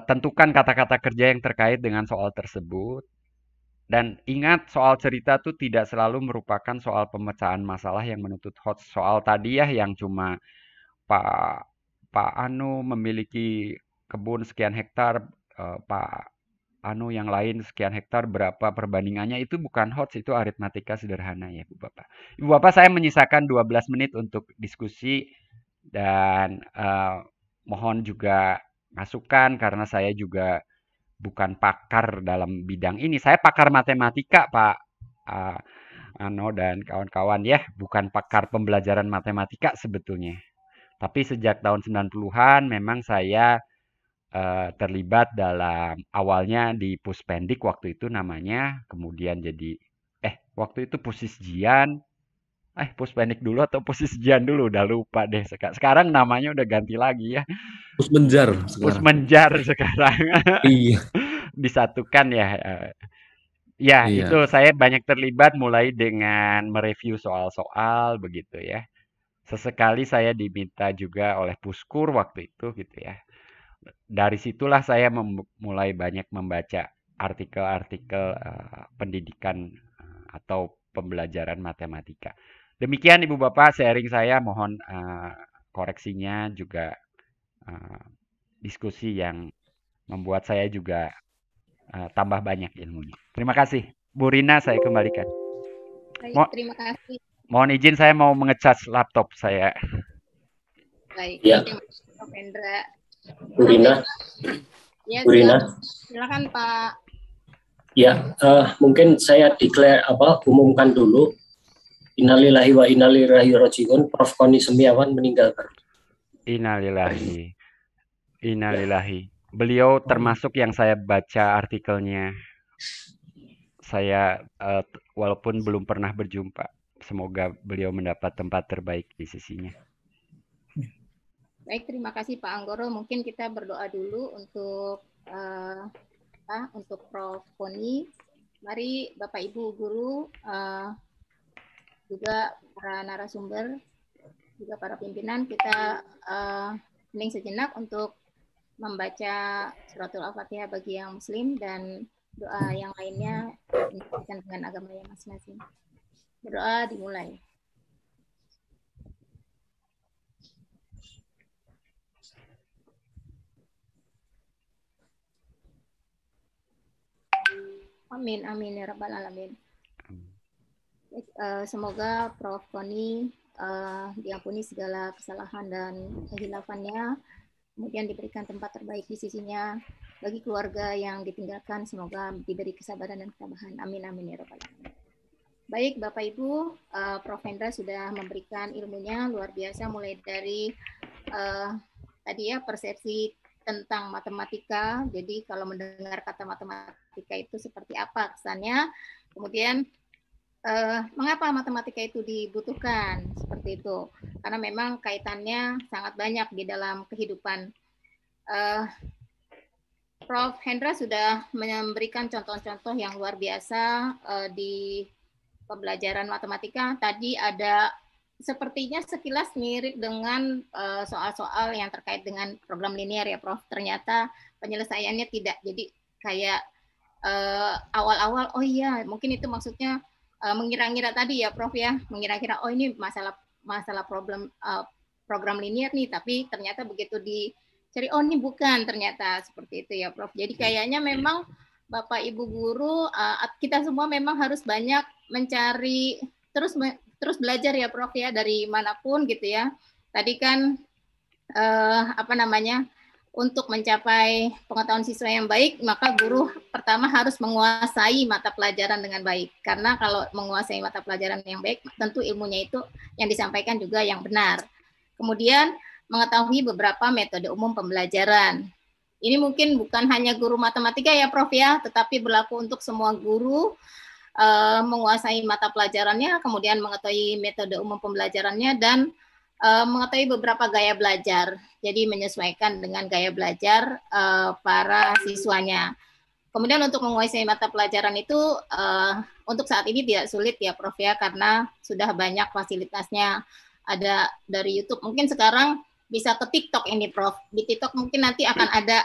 Tentukan kata-kata kerja yang terkait dengan soal tersebut. Dan ingat, soal cerita itu tidak selalu merupakan soal pemecahan masalah yang menuntut HOTS. Soal tadi ya yang cuma Pak Anu memiliki kebun sekian hektar, Pak Anu yang lain sekian hektar, berapa perbandingannya, itu bukan HOTS, itu aritmatika sederhana ya Ibu Bapak. Ibu Bapak, saya menyisakan 12 menit untuk diskusi dan mohon juga masukan karena saya juga bukan pakar dalam bidang ini. Saya pakar matematika, Pak Ano dan kawan-kawan ya, bukan pakar pembelajaran matematika sebetulnya. Tapi sejak tahun 90-an memang saya terlibat dalam awalnya di Puspendik waktu itu namanya, kemudian jadi waktu itu Pusisjian. Puspendik dulu atau Pusisjian dulu, udah lupa deh. Sekarang namanya udah ganti lagi ya. Pusmenjar sekarang. Pusmenjar sekarang. Iya. Disatukan ya. Ya, Iya. itu saya banyak terlibat mulai dengan mereview soal-soal begitu ya. Sesekali saya diminta juga oleh Puskur waktu itu gitu ya. Dari situlah saya mulai banyak membaca artikel-artikel pendidikan atau pembelajaran matematika. Demikian Ibu Bapak sharing saya, mohon koreksinya juga diskusi yang membuat saya juga tambah banyak ilmunya. Terima kasih. Bu Rina, saya kembalikan. Baik, terima kasih. Mohon izin, saya mau mengecas laptop saya. Baik, ya. terima kasih Prof. Hendra. Bu Rina. Ya, Bu Rina. silakan Pak. Ya, mungkin saya umumkan dulu. Innalillahi wa inna ilaihi raji'un. Prof. Koni Semiawan meninggalkan. Innalillahi. Innalillahi. Beliau termasuk yang saya baca artikelnya. Saya walaupun belum pernah berjumpa, semoga beliau mendapat tempat terbaik di sisinya. Baik, terima kasih Pak Anggoro. Mungkin kita berdoa dulu untuk Prof. Koni. Mari Bapak Ibu guru, juga para narasumber, juga para pimpinan, kita hening sejenak untuk membaca suratul Al-Fatihah bagi yang Muslim dan doa yang lainnya berkaitan dengan agama yang masing-masing. Berdoa dimulai. Amin, amin ya rabbal alamin. Semoga Prof. Koni diampuni segala kesalahan dan kehilafannya, kemudian diberikan tempat terbaik di sisinya. Bagi keluarga yang ditinggalkan, semoga diberi kesabaran dan ketabahan. Amin, amin ya rabbal alamin. Baik, Bapak Ibu, Prof. Hendra sudah memberikan ilmunya luar biasa, mulai dari tadi ya persepsi tentang matematika. Jadi kalau mendengar kata matematika itu seperti apa kesannya, kemudian mengapa matematika itu dibutuhkan seperti itu? Karena memang kaitannya sangat banyak di dalam kehidupan. Prof. Hendra sudah memberikan contoh-contoh yang luar biasa di pembelajaran matematika. Tadi ada sepertinya sekilas mirip dengan soal-soal yang terkait dengan program linear ya, Prof. Ternyata penyelesaiannya tidak. Jadi kayak awal-awal, oh iya, mungkin itu maksudnya mengira-ngira tadi ya, Prof ya, mengira-kira oh ini masalah program linear nih, tapi ternyata begitu dicari oh ini bukan, ternyata seperti itu ya, Prof. Jadi kayaknya memang Bapak Ibu guru, kita semua memang harus banyak mencari terus belajar ya Prof ya, dari manapun gitu ya. Tadi kan untuk mencapai pengetahuan siswa yang baik, maka guru pertama harus menguasai mata pelajaran dengan baik. Karena kalau menguasai mata pelajaran yang baik, tentu ilmunya itu yang disampaikan juga yang benar. Kemudian mengetahui beberapa metode umum pembelajaran. Ini mungkin bukan hanya guru matematika ya Prof ya, tetapi berlaku untuk semua guru, menguasai mata pelajarannya, kemudian mengetahui metode umum pembelajarannya, dan mengetahui beberapa gaya belajar. Jadi menyesuaikan dengan gaya belajar para siswanya. Kemudian untuk menguasai mata pelajaran itu untuk saat ini tidak sulit ya Prof ya, karena sudah banyak fasilitasnya. Ada dari YouTube, mungkin sekarang bisa ke TikTok ini Prof. Di TikTok mungkin nanti akan ada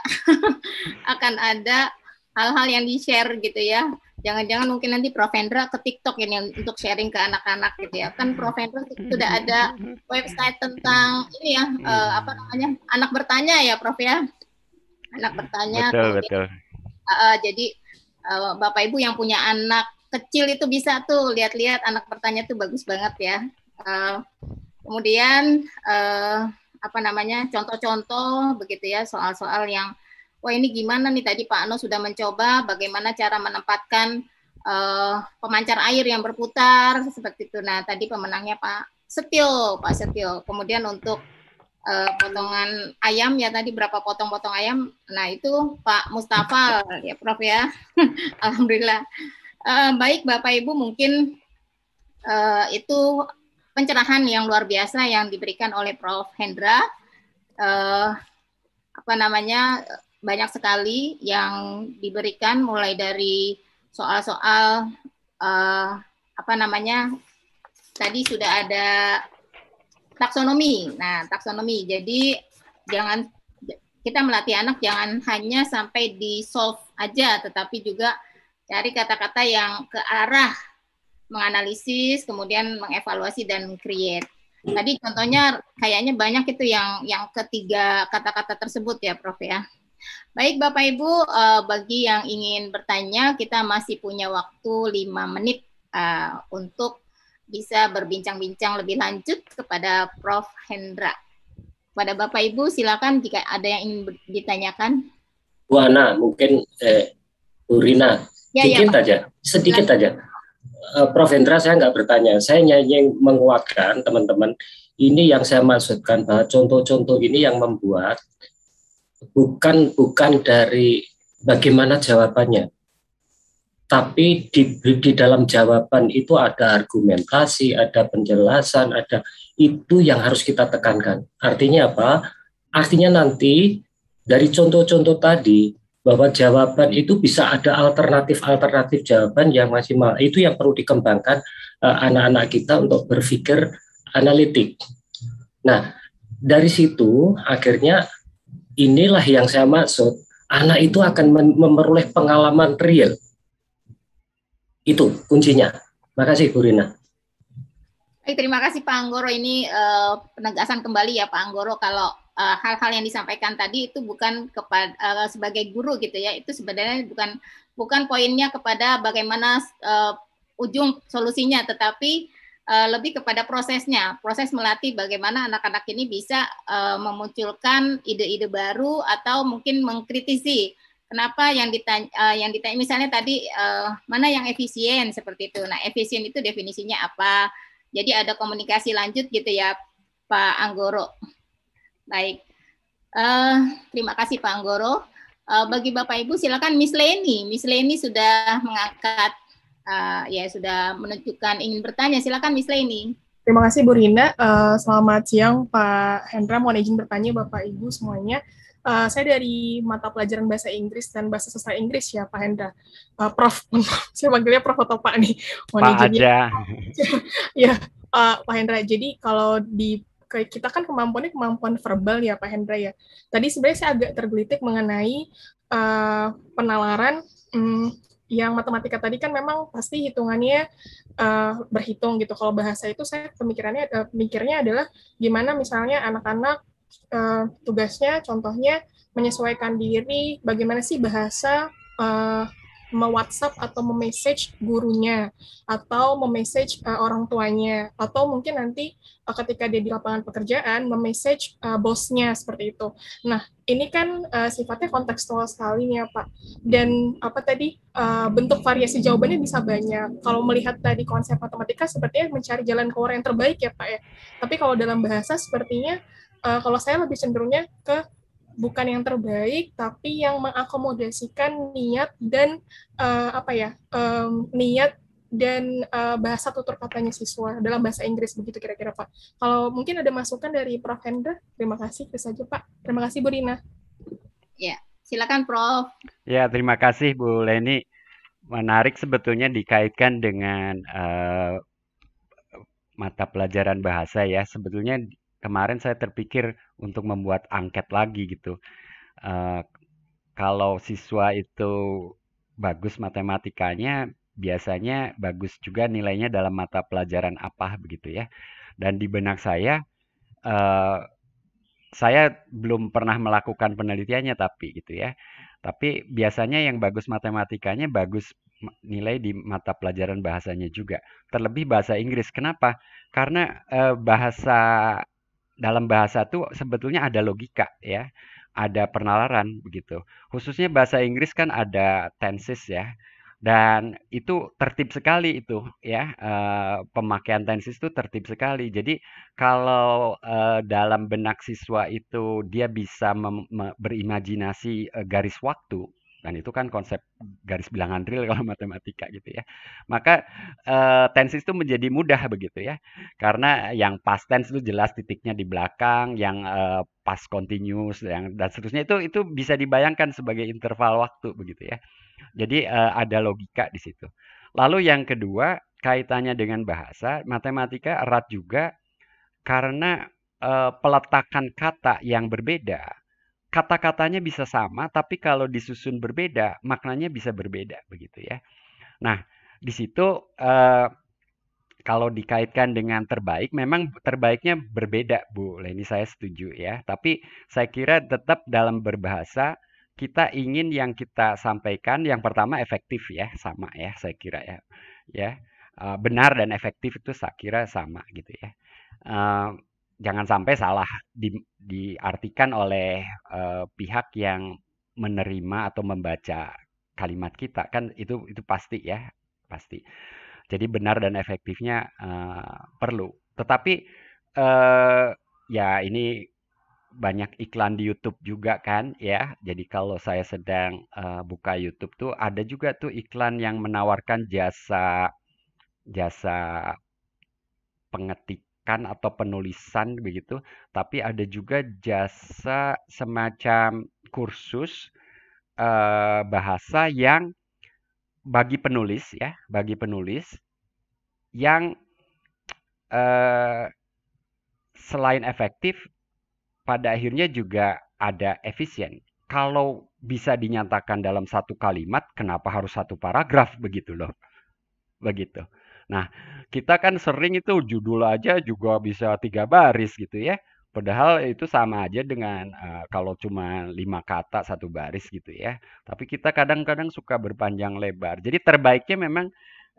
akan ada hal-hal yang di-share gitu ya. Jangan-jangan mungkin nanti Prof Hendra ke TikTok ini untuk sharing ke anak-anak gitu ya. Kan Prof Hendra sudah ada website tentang ini ya, anak bertanya ya Prof ya. Anak bertanya. Betul. Jadi Bapak Ibu yang punya anak kecil itu bisa tuh lihat-lihat anak bertanya tuh bagus banget ya. Kemudian contoh-contoh begitu ya, soal-soal yang wah ini gimana nih, tadi Pak Ano sudah mencoba bagaimana cara menempatkan pemancar air yang berputar seperti itu. Nah, tadi pemenangnya Pak Setio. Kemudian untuk potongan ayam ya, tadi berapa potong-potong ayam. Nah, itu Pak Mustafa ya Prof ya. Alhamdulillah. Baik Bapak Ibu, mungkin itu pencerahan yang luar biasa yang diberikan oleh Prof Hendra. Banyak sekali yang diberikan, mulai dari soal-soal tadi sudah ada taksonomi. Nah, taksonomi. Jadi kita melatih anak jangan hanya sampai di solve aja, tetapi juga cari kata-kata yang ke arah menganalisis, kemudian mengevaluasi dan create. Tadi contohnya kayaknya banyak itu yang ketiga kata-kata tersebut ya Prof ya. Baik Bapak Ibu, bagi yang ingin bertanya, kita masih punya waktu 5 menit untuk bisa berbincang-bincang lebih lanjut kepada Prof Hendra. Pada Bapak Ibu silakan jika ada yang ingin ditanyakan. Bu Ana, mungkin Bu Rina, sedikit aja. Prof Hendra, saya nggak bertanya, saya hanya menguatkan teman-teman. Ini yang saya maksudkan, bahwa contoh-contoh ini yang membuat bukan dari bagaimana jawabannya, tapi di dalam jawaban itu ada argumentasi, ada penjelasan, ada itu yang harus kita tekankan. Artinya apa? Artinya nanti dari contoh-contoh tadi, bahwa jawaban itu bisa ada alternatif jawaban yang maksimal. Itu yang perlu dikembangkan anak-anak kita untuk berpikir analitik. Nah, dari situ akhirnya inilah yang saya maksud, anak itu akan memperoleh pengalaman real. Itu kuncinya. Makasih Bu Rina. Baik, terima kasih Pak Anggoro. Ini penegasan kembali ya Pak Anggoro, kalau hal-hal yang disampaikan tadi itu bukan kepada sebagai guru gitu ya, itu sebenarnya bukan poinnya kepada bagaimana ujung solusinya, tetapi lebih kepada prosesnya, proses melatih bagaimana anak-anak ini bisa memunculkan ide-ide baru atau mungkin mengkritisi kenapa yang ditanya misalnya tadi mana yang efisien seperti itu. Nah, efisien itu definisinya apa? Jadi ada komunikasi lanjut gitu ya Pak Anggoro. Baik, terima kasih Pak Anggoro. Bagi Bapak Ibu silakan Miss Leni. Miss Leni sudah mengangkat, sudah menunjukkan ingin bertanya. Silakan Miss Leni. Terima kasih Bu Rina. Selamat siang Pak Hendra. Mohon izin bertanya Bapak Ibu semuanya. Saya dari mata pelajaran bahasa Inggris dan bahasa sastra Inggris ya Pak Hendra. Prof, saya manggilnya Prof atau Pak nih. Mohon Pak aja. Ya, Pak Hendra. Jadi kalau kita kan kemampuannya kemampuan verbal ya Pak Hendra ya. Tadi sebenarnya saya agak tergelitik mengenai penalaran yang matematika tadi kan memang pasti hitungannya berhitung gitu. Kalau bahasa itu saya mikirnya adalah gimana misalnya anak-anak tugasnya contohnya menyesuaikan diri, bagaimana sih bahasa me-WhatsApp atau me-message gurunya atau me-message orang tuanya, atau mungkin nanti ketika dia di lapangan pekerjaan me-message bosnya seperti itu. Nah, ini kan sifatnya kontekstual sekali nih ya Pak. Dan bentuk variasi jawabannya bisa banyak. Kalau melihat tadi konsep matematika sepertinya mencari jalan keluar yang terbaik ya Pak ya. Tapi kalau dalam bahasa sepertinya kalau saya lebih cenderungnya ke bukan yang terbaik, tapi yang mengakomodasikan niat dan niat dan bahasa tutur katanya siswa dalam bahasa Inggris, begitu kira-kira Pak. Kalau mungkin ada masukan dari Prof. Hendra, terima kasih. Itu saja Pak. Terima kasih Bu Rina. Ya, silakan Prof. Ya, terima kasih Bu Leni. Menarik sebetulnya dikaitkan dengan mata pelajaran bahasa ya. Sebetulnya kemarin saya terpikir untuk membuat angket lagi gitu. Kalau siswa itu bagus matematikanya, biasanya bagus juga nilainya dalam mata pelajaran apa begitu ya. Dan di benak saya belum pernah melakukan penelitiannya tapi gitu ya. Tapi biasanya yang bagus matematikanya bagus nilai di mata pelajaran bahasanya juga. Terlebih bahasa Inggris. Kenapa? Karena dalam bahasa itu sebetulnya ada logika ya, ada penalaran begitu. Khususnya bahasa Inggris kan ada tenses ya, dan itu tertib sekali itu ya, pemakaian tenses itu tertib sekali. Jadi kalau dalam benak siswa itu dia bisa berimajinasi garis waktu, dan itu kan konsep garis bilangan real kalau matematika gitu ya. Maka tenses itu menjadi mudah begitu ya. Karena yang past tense itu jelas titiknya di belakang, yang past continuous dan seterusnya itu bisa dibayangkan sebagai interval waktu begitu ya. Jadi ada logika di situ. Lalu yang kedua, kaitannya dengan bahasa, matematika erat juga karena peletakan kata yang berbeda. Kata-katanya bisa sama, tapi kalau disusun berbeda, maknanya bisa berbeda begitu ya. Nah, di situ kalau dikaitkan dengan terbaik, memang terbaiknya berbeda, Bu Leni, saya setuju ya. Tapi saya kira tetap dalam berbahasa, kita ingin yang kita sampaikan, yang pertama efektif ya, sama ya, saya kira ya. Benar dan efektif itu saya kira sama gitu ya. Jangan sampai salah diartikan oleh pihak yang menerima atau membaca kalimat kita, kan itu pasti ya, pasti. Jadi benar dan efektifnya perlu. Tetapi ya ini banyak iklan di YouTube juga kan ya. Jadi kalau saya sedang buka YouTube tuh ada juga tuh iklan yang menawarkan jasa pengetikan atau penulisan begitu. Tapi ada juga jasa semacam kursus bahasa yang bagi penulis yang selain efektif pada akhirnya juga ada efisien. Kalau bisa dinyatakan dalam satu kalimat, kenapa harus satu paragraf begitu loh. Begitu. Nah, kita kan sering itu judul aja juga bisa 3 baris gitu ya. Padahal itu sama aja dengan kalau cuma 5 kata 1 baris gitu ya. Tapi kita kadang-kadang suka berpanjang lebar. Jadi terbaiknya memang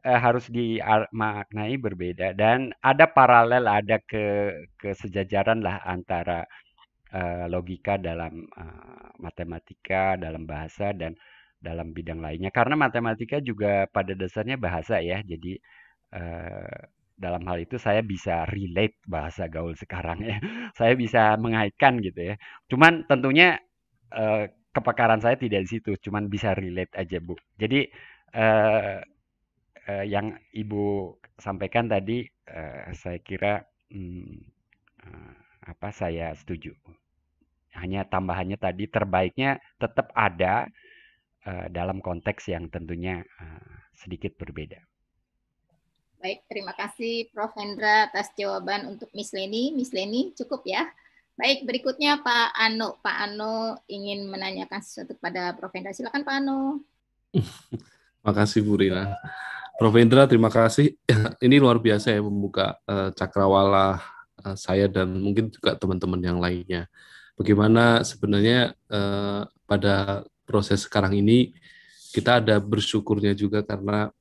harus dimaknai berbeda. Dan ada paralel, ada kesejajaran lah antara logika dalam matematika, dalam bahasa, dan dalam bidang lainnya. Karena matematika juga pada dasarnya bahasa ya. Jadi dalam hal itu saya bisa relate bahasa gaul sekarang ya. Saya bisa mengaitkan gitu ya. Cuman tentunya kepakaran saya tidak di situ. Cuman bisa relate aja Bu. Jadi yang Ibu sampaikan tadi saya kira saya setuju. Hanya tambahannya tadi terbaiknya tetap ada dalam konteks yang tentunya sedikit berbeda. Baik, terima kasih Prof. Hendra atas jawaban untuk Miss Leni. Miss Leni cukup ya. Baik, berikutnya Pak Ano. Pak Ano ingin menanyakan sesuatu kepada Prof. Hendra. Silakan Pak Ano. Terima kasih Bu Rina. Prof. Hendra, terima kasih. Ini luar biasa ya membuka cakrawala saya dan mungkin juga teman-teman yang lainnya. Bagaimana sebenarnya pada proses sekarang ini kita ada bersyukurnya juga karena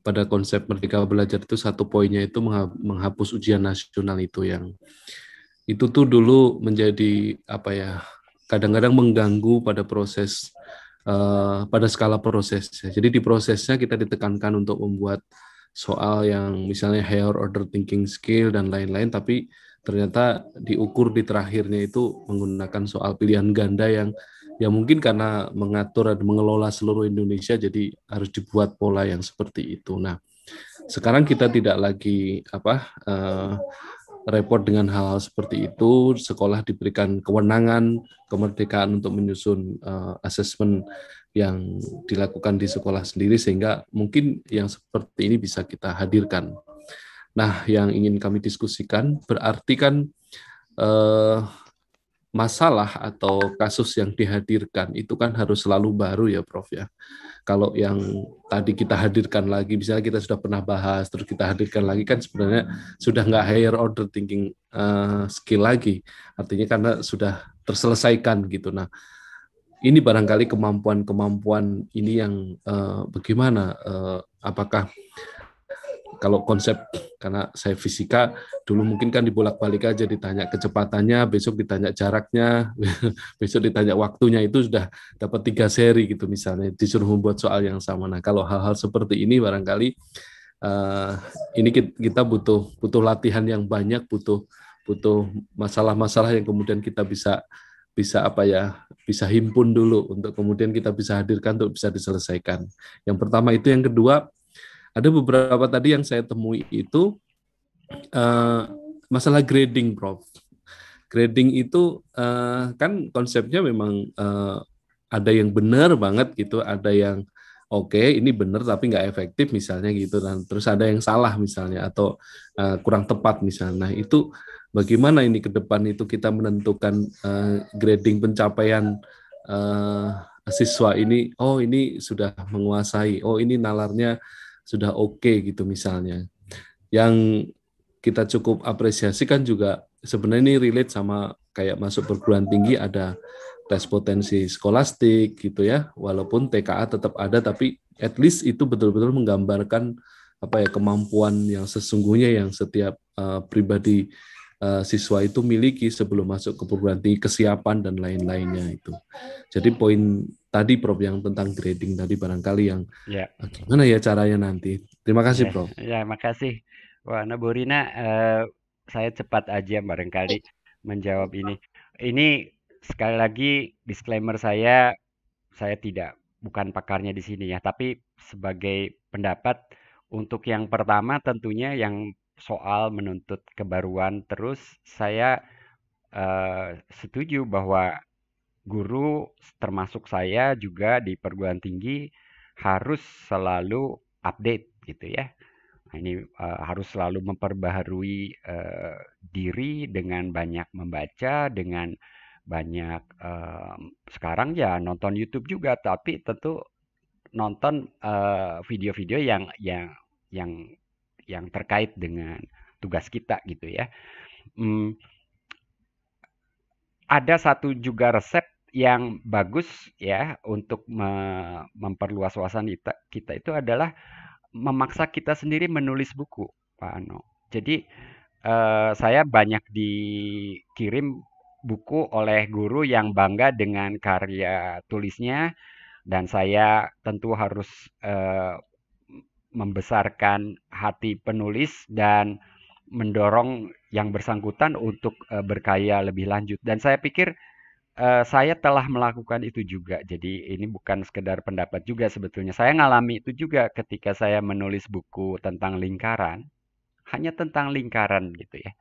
pada konsep Merdeka Belajar itu satu poinnya itu menghapus ujian nasional itu yang itu tuh dulu menjadi apa ya, kadang-kadang mengganggu pada proses pada skala prosesnya. Jadi di prosesnya kita ditekankan untuk membuat soal yang misalnya higher order thinking skill dan lain-lain, tapi ternyata diukur di terakhirnya itu menggunakan soal pilihan ganda yang ya mungkin karena mengatur dan mengelola seluruh Indonesia jadi harus dibuat pola yang seperti itu. Nah, sekarang kita tidak lagi repot dengan hal-hal seperti itu. Sekolah diberikan kewenangan, kemerdekaan untuk menyusun asesmen yang dilakukan di sekolah sendiri, sehingga mungkin yang seperti ini bisa kita hadirkan. Nah, yang ingin kami diskusikan berarti kan masalah atau kasus yang dihadirkan itu kan harus selalu baru ya Prof ya. Kalau yang tadi kita hadirkan lagi, misalnya kita sudah pernah bahas, terus kita hadirkan lagi kan sebenarnya sudah nggak higher order thinking skill lagi. Artinya karena sudah terselesaikan gitu. Nah, ini barangkali kemampuan-kemampuan ini yang bagaimana, apakah kalau konsep, karena saya fisika, dulu mungkin kan dibolak-balik aja, ditanya kecepatannya, besok ditanya jaraknya, besok ditanya waktunya, itu sudah dapat 3 seri gitu misalnya, disuruh membuat soal yang sama. Nah, kalau hal-hal seperti ini barangkali ini kita butuh latihan yang banyak, butuh masalah-masalah yang kemudian kita bisa himpun dulu untuk kemudian kita bisa hadirkan untuk bisa diselesaikan. Yang pertama itu. Yang kedua, ada beberapa tadi yang saya temui itu masalah grading, Prof. Grading itu kan konsepnya memang ada yang benar banget gitu, ada yang oke, ini benar tapi nggak efektif misalnya gitu, dan terus ada yang salah misalnya atau kurang tepat misalnya. Nah, itu bagaimana ini ke depan itu kita menentukan grading pencapaian siswa ini, oh ini sudah menguasai, oh ini nalarnya sudah oke gitu misalnya. Yang kita cukup apresiasi kan juga sebenarnya ini relate sama kayak masuk perguruan tinggi, ada tes potensi skolastik gitu ya, walaupun TKA tetap ada, tapi at least itu betul-betul menggambarkan kemampuan yang sesungguhnya yang setiap pribadi siswa itu miliki sebelum masuk ke perguruan tinggi, kesiapan dan lain-lainnya itu. Jadi poin tadi Prof yang tentang grading tadi barangkali yang gimana ya caranya nanti. Terima kasih Prof. Ya, makasih. Wah, Bu Rina, saya cepat aja barangkali menjawab ini. Ini sekali lagi disclaimer saya bukan pakarnya di sini ya, tapi sebagai pendapat untuk yang pertama tentunya yang soal menuntut kebaruan terus, saya setuju bahwa guru termasuk saya juga di perguruan tinggi harus selalu update gitu ya. Nah, ini harus selalu memperbaharui diri dengan banyak membaca, dengan banyak sekarang ya nonton YouTube juga, tapi tentu nonton video-video yang terkait dengan tugas kita gitu ya. Ada satu juga resep yang bagus ya untuk memperluas wawasan kita itu adalah memaksa kita sendiri menulis buku, Pak Ano. Jadi saya banyak dikirim buku oleh guru yang bangga dengan karya tulisnya, dan saya tentu harus membesarkan hati penulis dan mendorong yang bersangkutan untuk berkarya lebih lanjut. Dan saya pikir saya telah melakukan itu juga. Jadi ini bukan sekedar pendapat juga sebetulnya. Saya ngalami itu juga ketika saya menulis buku tentang lingkaran. Hanya tentang lingkaran gitu ya.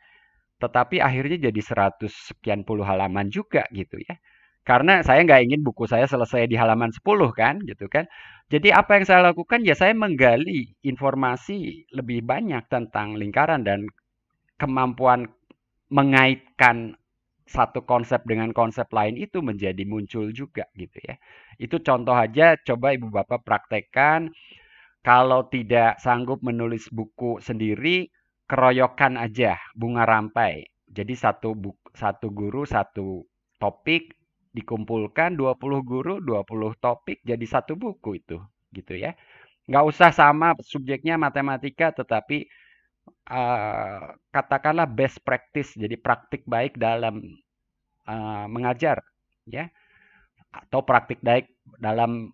Tetapi akhirnya jadi 100 sekian puluh halaman juga gitu ya. Karena saya nggak ingin buku saya selesai di halaman 10 kan gitu kan. Jadi apa yang saya lakukan ya saya menggali informasi lebih banyak tentang lingkaran, dan kemampuan mengaitkan satu konsep dengan konsep lain itu menjadi muncul juga gitu ya. Itu contoh aja, coba Ibu Bapak praktekkan. Kalau tidak sanggup menulis buku sendiri, keroyokan aja, bunga rampai. Jadi satu guru satu topik dikumpulkan, 20 guru 20 topik jadi satu buku itu. gitu ya. Nggak usah sama subjeknya matematika, tetapi katakanlah best practice, jadi praktik baik dalam mengajar, ya, atau praktik baik dalam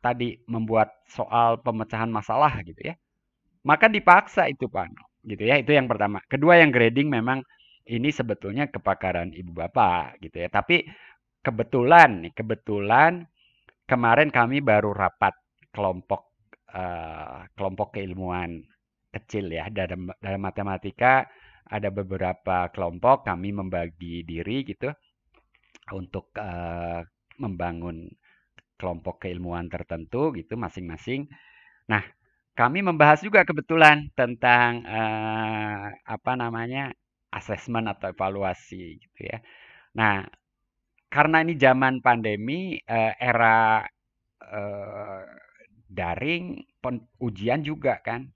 tadi membuat soal pemecahan masalah gitu ya. Maka dipaksa itu Pak Ano, gitu ya. Itu yang pertama. Kedua, yang grading memang ini sebetulnya kepakaran Ibu Bapak gitu ya. Tapi kebetulan kemarin kami baru rapat kelompok keilmuan kecil ya, dalam matematika ada beberapa kelompok, kami membagi diri gitu untuk membangun kelompok keilmuan tertentu gitu masing-masing. Nah, kami membahas juga kebetulan tentang apa namanya, asesmen atau evaluasi gitu ya. Nah, karena ini zaman pandemi, era daring, ujian juga kan.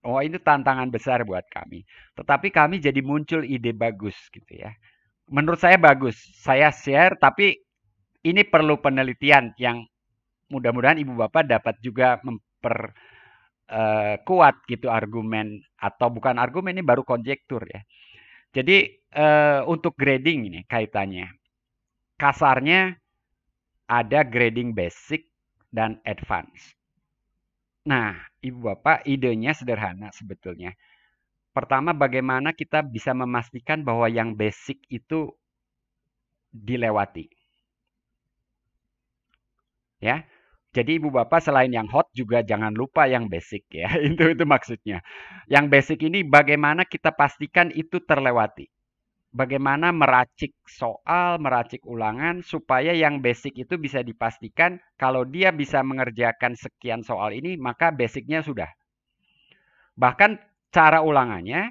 Oh, itu tantangan besar buat kami. Tetapi kami jadi muncul ide bagus gitu ya. Menurut saya bagus. Saya share, tapi ini perlu penelitian yang mudah-mudahan Ibu Bapak dapat juga kuat gitu argumen, atau bukan argumen, ini baru konjektur ya. Jadi untuk grading ini kaitannya. Kasarnya ada grading basic dan advance. Nah, Ibu Bapak, idenya sederhana sebetulnya. Pertama, bagaimana kita bisa memastikan bahwa yang basic itu dilewati. Ya. Jadi Ibu Bapak selain yang hot juga jangan lupa yang basic ya. Itu maksudnya. Yang basic ini bagaimana kita pastikan itu terlewati. Bagaimana meracik soal, meracik ulangan, supaya yang basic itu bisa dipastikan kalau dia bisa mengerjakan sekian soal ini, maka basicnya sudah. Bahkan cara ulangannya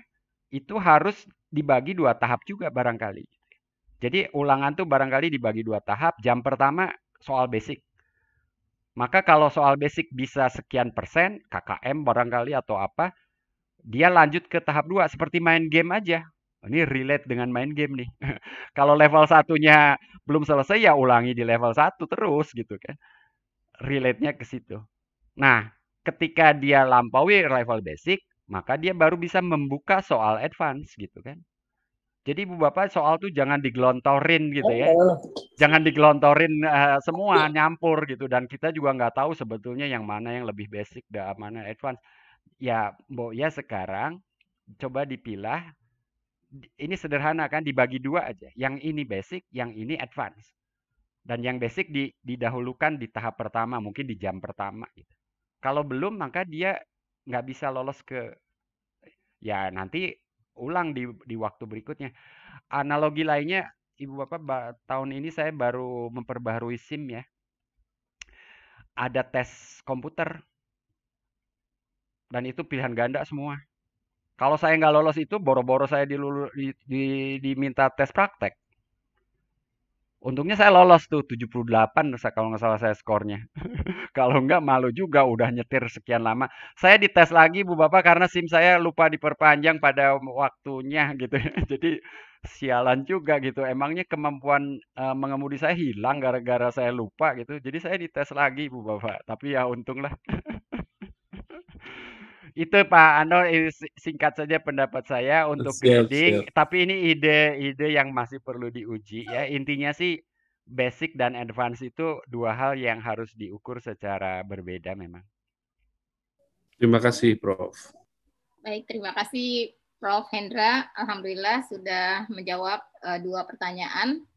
itu harus dibagi 2 tahap juga barangkali. Jadi ulangan tuh barangkali dibagi 2 tahap. Jam pertama soal basic. Maka kalau soal basic bisa sekian persen, KKM barangkali atau apa, dia lanjut ke tahap 2 seperti main game aja. Ini relate dengan main game nih. Kalau level 1-nya belum selesai ya ulangi di level 1 terus gitu kan. Relate-nya ke situ. Nah, ketika dia lampaui level basic, maka dia baru bisa membuka soal advance gitu kan. Jadi Ibu Bapak soal tuh jangan digelontorin gitu ya. Jangan digelontorin semua, nyampur gitu. Dan kita juga nggak tahu sebetulnya yang mana yang lebih basic dan mana advance. Ya, Mbok ya sekarang coba dipilah. Ini sederhana kan, dibagi 2 aja. Yang ini basic, yang ini advance. Dan yang basic didahulukan di tahap pertama, mungkin di jam pertama gitu. Kalau belum, maka dia nggak bisa lolos ke, ya nanti ulang di waktu berikutnya. Analogi lainnya, Ibu Bapak, tahun ini saya baru memperbaharui SIM ya. Ada tes komputer. Dan itu pilihan ganda semua. Kalau saya nggak lolos itu, boro-boro saya diminta tes praktek. Untungnya saya lolos tuh 78 kalau nggak salah saya skornya. Kalau nggak malu juga udah nyetir sekian lama. Saya dites lagi Bu Bapak karena SIM saya lupa diperpanjang pada waktunya gitu. Jadi sialan juga gitu. Emangnya kemampuan mengemudi saya hilang gara-gara saya lupa gitu. Jadi saya dites lagi Bu Bapak. Tapi ya untunglah. Itu Pak Ano, singkat saja pendapat saya untuk grading. Tapi ini ide-ide yang masih perlu diuji ya. Intinya sih basic dan advance itu 2 hal yang harus diukur secara berbeda memang. Terima kasih Prof. Baik, terima kasih Prof. Hendra. Alhamdulillah sudah menjawab 2 pertanyaan.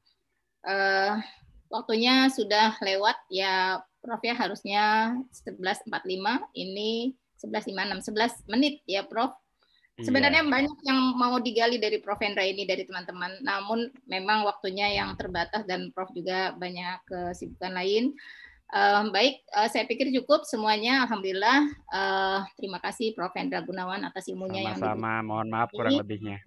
Waktunya sudah lewat ya Prof ya, harusnya 11.45, ini 11.56, 11 menit ya Prof. Sebenarnya banyak yang mau digali dari Prof. Hendra ini dari teman-teman, namun memang waktunya yang terbatas dan Prof juga banyak kesibukan lain. Baik, saya pikir cukup semuanya. Alhamdulillah. Terima kasih Prof. Hendra Gunawan atas ilmunya. Sama-sama, mohon maaf kurang lebihnya.